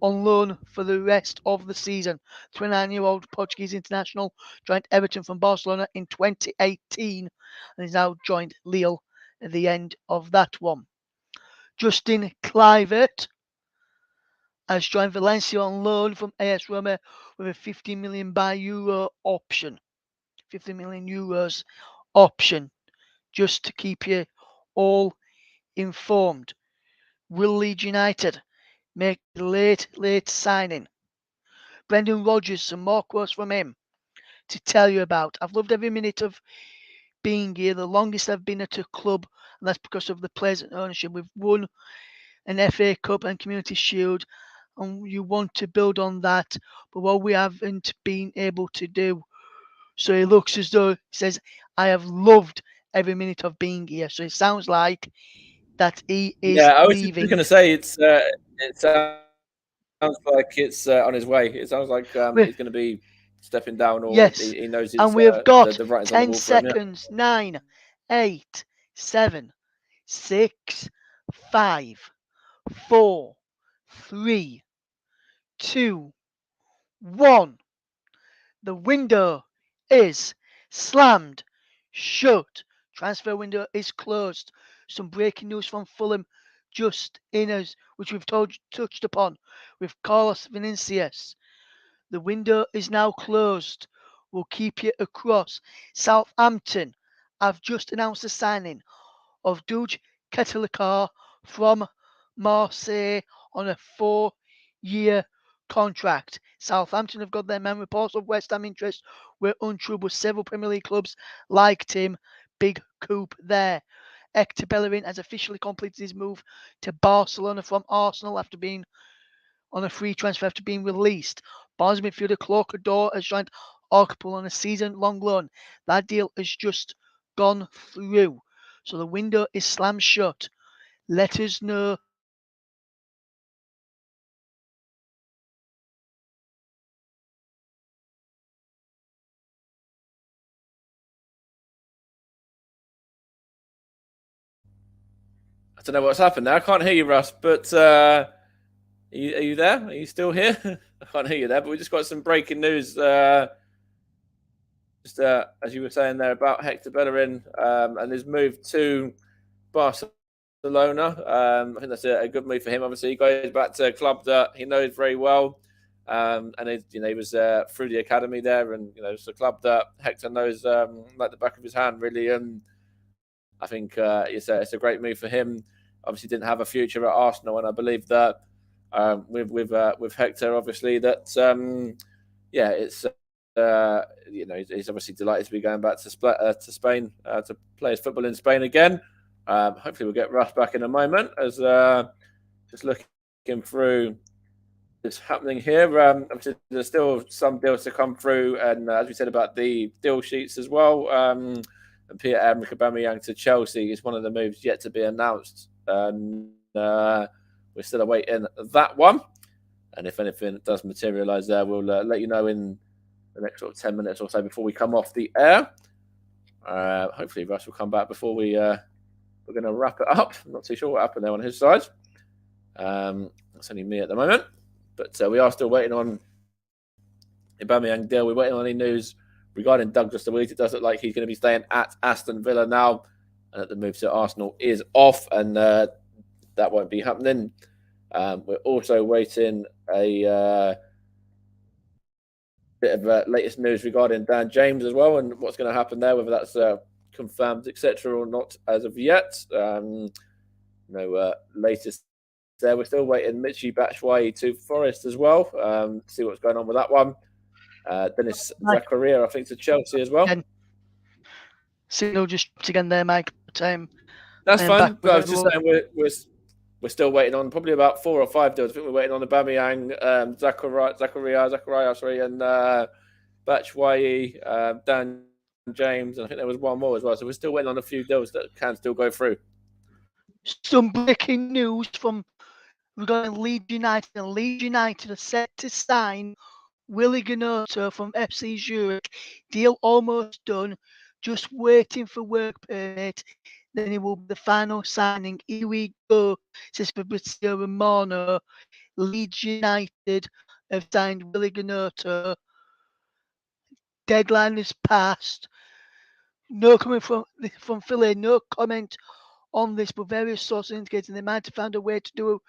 on loan for the rest of the season. 29-year-old Portuguese international joined Everton from Barcelona in 2018 and has now joined Lille at the end of that one. Justin Kluivert has joined Valencia on loan from AS Roma with a 50 million euro option. 50 million euros option, just to keep you all informed. Will Leeds United make the late signing? Brendan Rodgers, some more quotes from him to tell you about. I've loved every minute of being here, the longest I've been at a club, and that's because of the players and ownership. We've won an FA Cup and Community Shield, and you want to build on that, but what we haven't been able to do. So he looks as though he says, I have loved every minute of being here. So it sounds like that he is Yeah, I was just leaving. going to say it sounds like it's on his way. It sounds like he's going to be We stepping down, or he knows Yes, it's and we have the got writing's on the wall 10 for him. Yeah. seconds. 9, 8, 7, 6, 5, 4, 3, 2, 1. The window is slammed shut. Transfer window is closed. Some breaking news from Fulham just in us, which we've touched upon with Carlos Vinicius. The window is now closed. We'll keep you across. Southampton have just announced the signing of Duj Ketelikar from Marseille on a 4-year contract. Southampton have got their man. Reports of West Ham interest were untrue, but several Premier League clubs liked him. Big coup there. Hector Bellerin has officially completed his move to Barcelona from Arsenal after being on a free transfer after being released. Barnes midfielder Clocador has joined Arkpool on a season-long loan. That deal has just gone through. So the window is slammed shut. Let us know your thoughts on that deal. I don't know what's happened there. I can't hear you, Russ. But are you there? Are you still here? I can't hear you there. But we just got some breaking news. Just as you were saying there about Hector Bellerin and his move to Barcelona. I think that's a good move for him. Obviously, he goes back to a club that he knows very well, and he was through the academy there, and it's a club that Hector knows like the back of his hand, really. And I think it's a great move for him. Obviously, didn't have a future at Arsenal, and I believe that with Hector, obviously that yeah, it's. He's obviously delighted to be going back to Spain to play his football in Spain again. Hopefully, we'll get Russ back in a moment as just looking through what's happening here. Obviously, there's still some deals to come through, and as we said about the deal sheets as well. And Pierre-Emerick Aubameyang to Chelsea is one of the moves yet to be announced, and we're still awaiting that one. And if anything does materialise there, we'll let you know in the next sort of 10 minutes or so before we come off the air. Hopefully Russ will come back before we're going to wrap it up. I'm not too sure what happened there on his side. It's only me at the moment. But we are still waiting on Aubameyang deal. We're waiting on any news regarding Douglas Luiz, it does look like he's going to be staying at Aston Villa now, and that the move to Arsenal is off, and that won't be happening. We're also waiting a bit of latest news regarding Dan James as well, and what's going to happen there, whether that's confirmed, etc., or not as of yet. No latest there. We're still waiting Michy Batshuayi to Forest as well. See what's going on with that one. Dennis Zakaria, I think, to Chelsea as well. Signal just dropped again there, Mike. But, that's I fine. But I was just saying we're still waiting on probably about 4 or 5 deals. I think we're waiting on the Aubameyang, Zakaria, sorry, and Batshuayi, Dan James, and I think there was one more as well. So we're still waiting on a few deals that can still go through. Some breaking news from regarding Leeds United. And Leeds United are set to sign Willy Gnonto from FC Zurich. Deal almost done. Just waiting for work permit. Then it will be the final signing. Here we go, says Fabrizio Romano. Leeds United have signed Willy Gnonto. Deadline is passed. No comment from Philly. No comment on this, but various sources indicating they might have found a way to do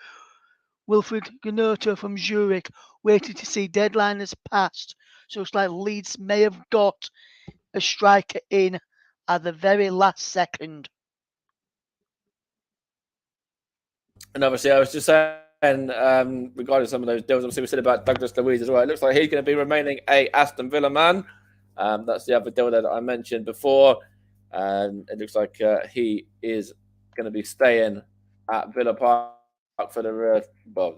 Wilfried Gnonto from Zurich, waiting to see deadline has passed. So it's like Leeds may have got a striker in at the very last second. And obviously, I was just saying, regarding some of those deals, obviously we said about Douglas Luiz as well. It looks like he's going to be remaining a Aston Villa man. That's the other deal that I mentioned before. It looks like he is going to be staying at Villa Park for the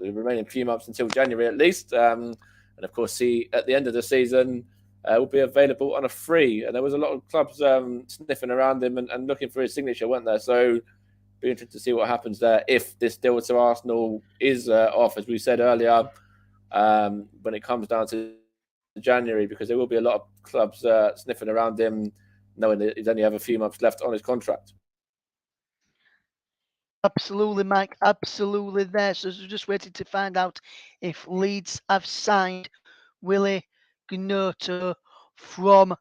remaining few months until January at least. And of course, he at the end of the season will be available on a free. And there was a lot of clubs sniffing around him and looking for his signature, weren't there? So be interested to see what happens there if this deal to Arsenal is off, as we said earlier, when it comes down to January, because there will be a lot of clubs sniffing around him, knowing that he's only have a few months left on his contract. Absolutely, Mike. Absolutely there. So we're just waiting to find out if Leeds have signed Willy Gnonto from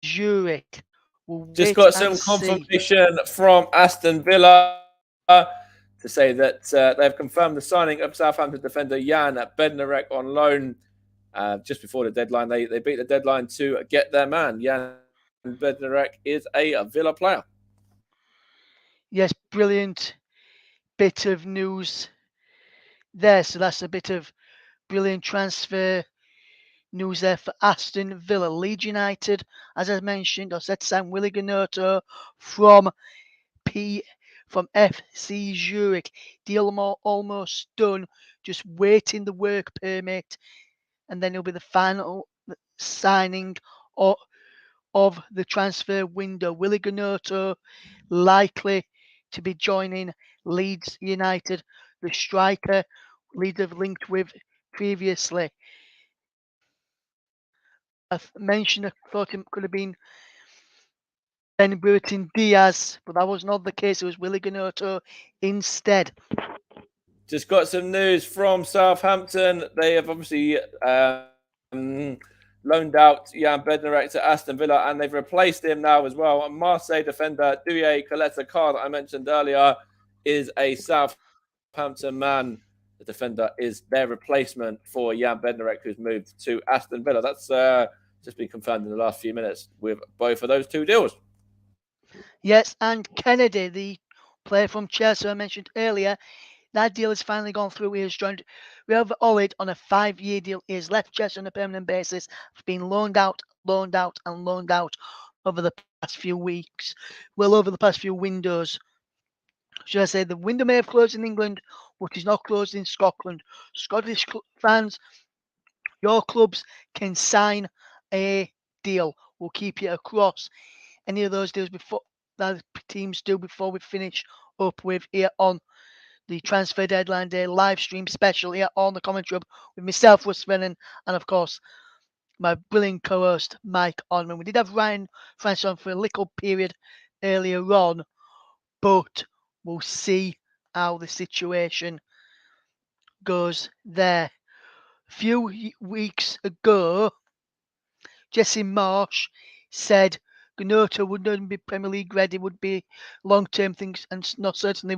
Zurich. We'll just wait got and some see. confirmation from Aston Villa to say that they've confirmed the signing of Southampton defender Jan Bednarek on loan just before the deadline. They beat the deadline to get their man. Jan Bednarek is a Villa player. Yes, brilliant bit of news there. So that's a bit of brilliant transfer news there for Aston Villa. Leeds United, as I mentioned, are set to sign Willy Gnonto from FC Zurich. Deal almost done. Just waiting the work permit, and then it'll be the final signing of the transfer window. Willy Gnonto likely to be joining Leeds United. The striker Leeds have linked with previously. I mentioned I thought it could have been Ben Burton Diaz, but that was not the case. It was Willy Gnonto instead. Just got some news from Southampton. They have obviously loaned out Jan Bednarek to Aston Villa, and they've replaced him now as well. Marseille defender Douye Coletta-Car, that I mentioned earlier, is a Southampton man. The defender is their replacement for Jan Bednarek, who's moved to Aston Villa. That's just been confirmed in the last few minutes with both of those two deals. Yes, and Kennedy, the player from Chelsea I mentioned earlier, that deal has finally gone through. He has joined Real Valladolid on a 5-year deal. He has left Chelsea on a permanent basis. Has been loaned out, and loaned out over the past few weeks. Well, over the past few windows. Should I say the window may have closed in England, but it's not closed in Scotland. Scottish fans, your clubs can sign a deal. We'll keep you across any of those deals before that teams do before we finish up with here on the transfer deadline day live stream special here on the commentary hub with myself, Russ Vennon, and of course my brilliant co-host Mike Onman. We did have Ryan Francis on for a little period earlier on, but we'll see how the situation goes there. A few weeks ago, Jesse Marsh said Gnota would not be Premier League ready, would be long term things, and not certainly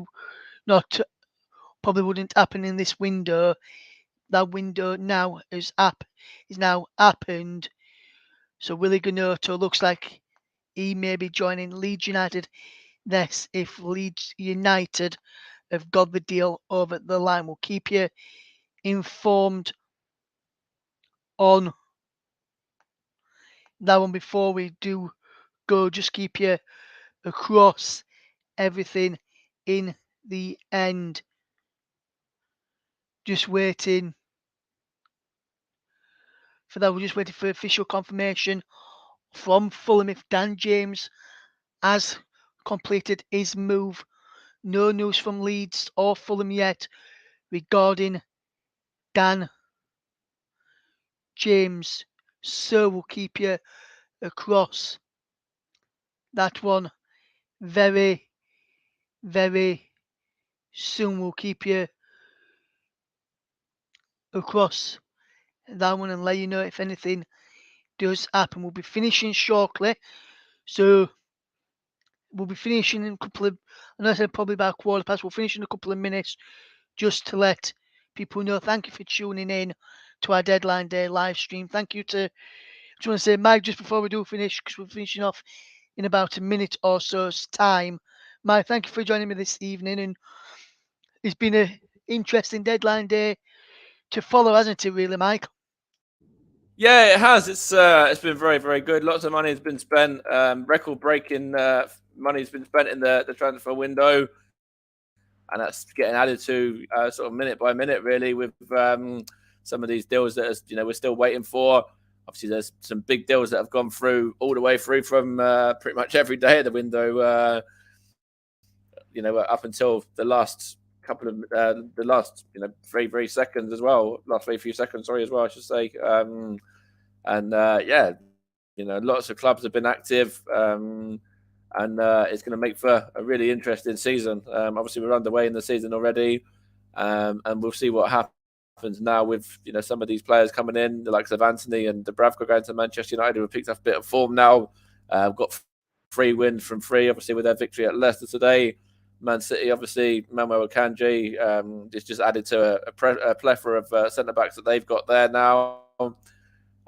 not probably wouldn't happen in this window. That window now is now happened. So Willie Gnota looks like he may be joining Leeds United. This if Leeds United have got the deal over the line. We'll keep you informed on that one before we do go. Just keep you across everything in the end. Just waiting for that. We're just waiting for official confirmation from Fulham if Dan James has completed his move. No news from Leeds or Fulham yet regarding Dan James. So we'll keep you across that one very, very soon. We'll keep you across that one and let you know if anything does happen. We'll be finishing shortly. So we'll be finishing in a couple of, and I said probably about 1:15. We'll finish in a couple of minutes just to let people know. Thank you for tuning in to our Deadline Day live stream. Thank you to, I just want to say, Mike, just before we do finish, because we're finishing off in about a minute or so's time. Mike, thank you for joining me this evening. And it's been an interesting Deadline Day to follow, hasn't it, really, Mike? Yeah, it has. It's been very, very good. Lots of money has been spent. Record-breaking money has been spent in the transfer window, and that's getting added to sort of minute by minute, really, with some of these deals that we're still waiting for. Obviously, there's some big deals that have gone through all the way through from pretty much every day of the window. Up until the last couple of the last very seconds as well. Last very few seconds, sorry, as well, I should say. Lots of clubs have been active. And it's going to make for a really interesting season. Obviously, we're underway in the season already, and we'll see what happens now with some of these players coming in, the likes of Anthony and Dubravka going to Manchester United, who have picked up a bit of form now. Got 3 wins from 3, obviously, with their victory at Leicester today. Man City, obviously, Manuel Akanji is just added to a plethora of centre backs that they've got there now.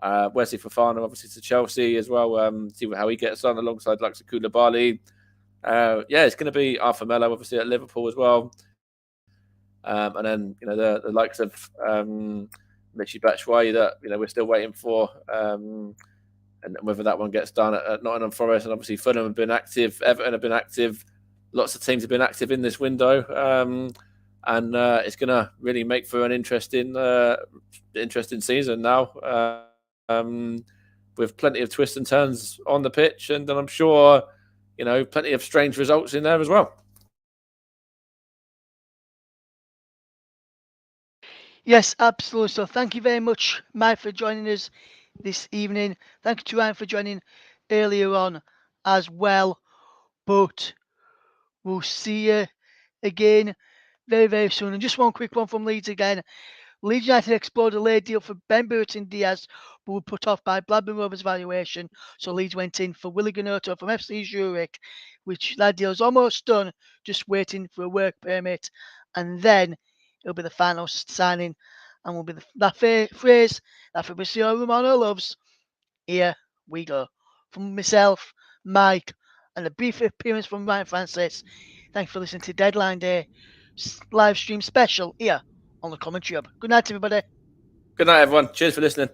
Wesley Fofana, obviously, to Chelsea as well. See how he gets on alongside like Koulibaly. It's going to be Arthur Melo, obviously, at Liverpool as well. And then the likes of Michy Batshuayi that we're still waiting for, and whether that one gets done at Nottingham Forest. And obviously, Fulham have been active, Everton have been active. Lots of teams have been active in this window, and it's going to really make for an interesting season now. With plenty of twists and turns on the pitch, and then I'm sure, plenty of strange results in there as well. Yes, absolutely. So thank you very much, Mike, for joining us this evening. Thank you to Ryan for joining earlier on as well. But we'll see you again very, very soon. And just one quick one from Leeds again. Leeds United explored a late deal for Ben Burton Diaz, but were put off by Blackburn Rovers' valuation. So Leeds went in for Willy Gnonto from FC Zurich, which that deal is almost done, just waiting for a work permit. And then it'll be the final signing, and will be that phrase that Fabrizio Romano loves. Here we go. From myself, Mike, and a brief appearance from Ryan Francis. Thanks for listening to Deadline Day live stream special here on the TCHub. Good night, everybody. Good night, everyone. Cheers for listening.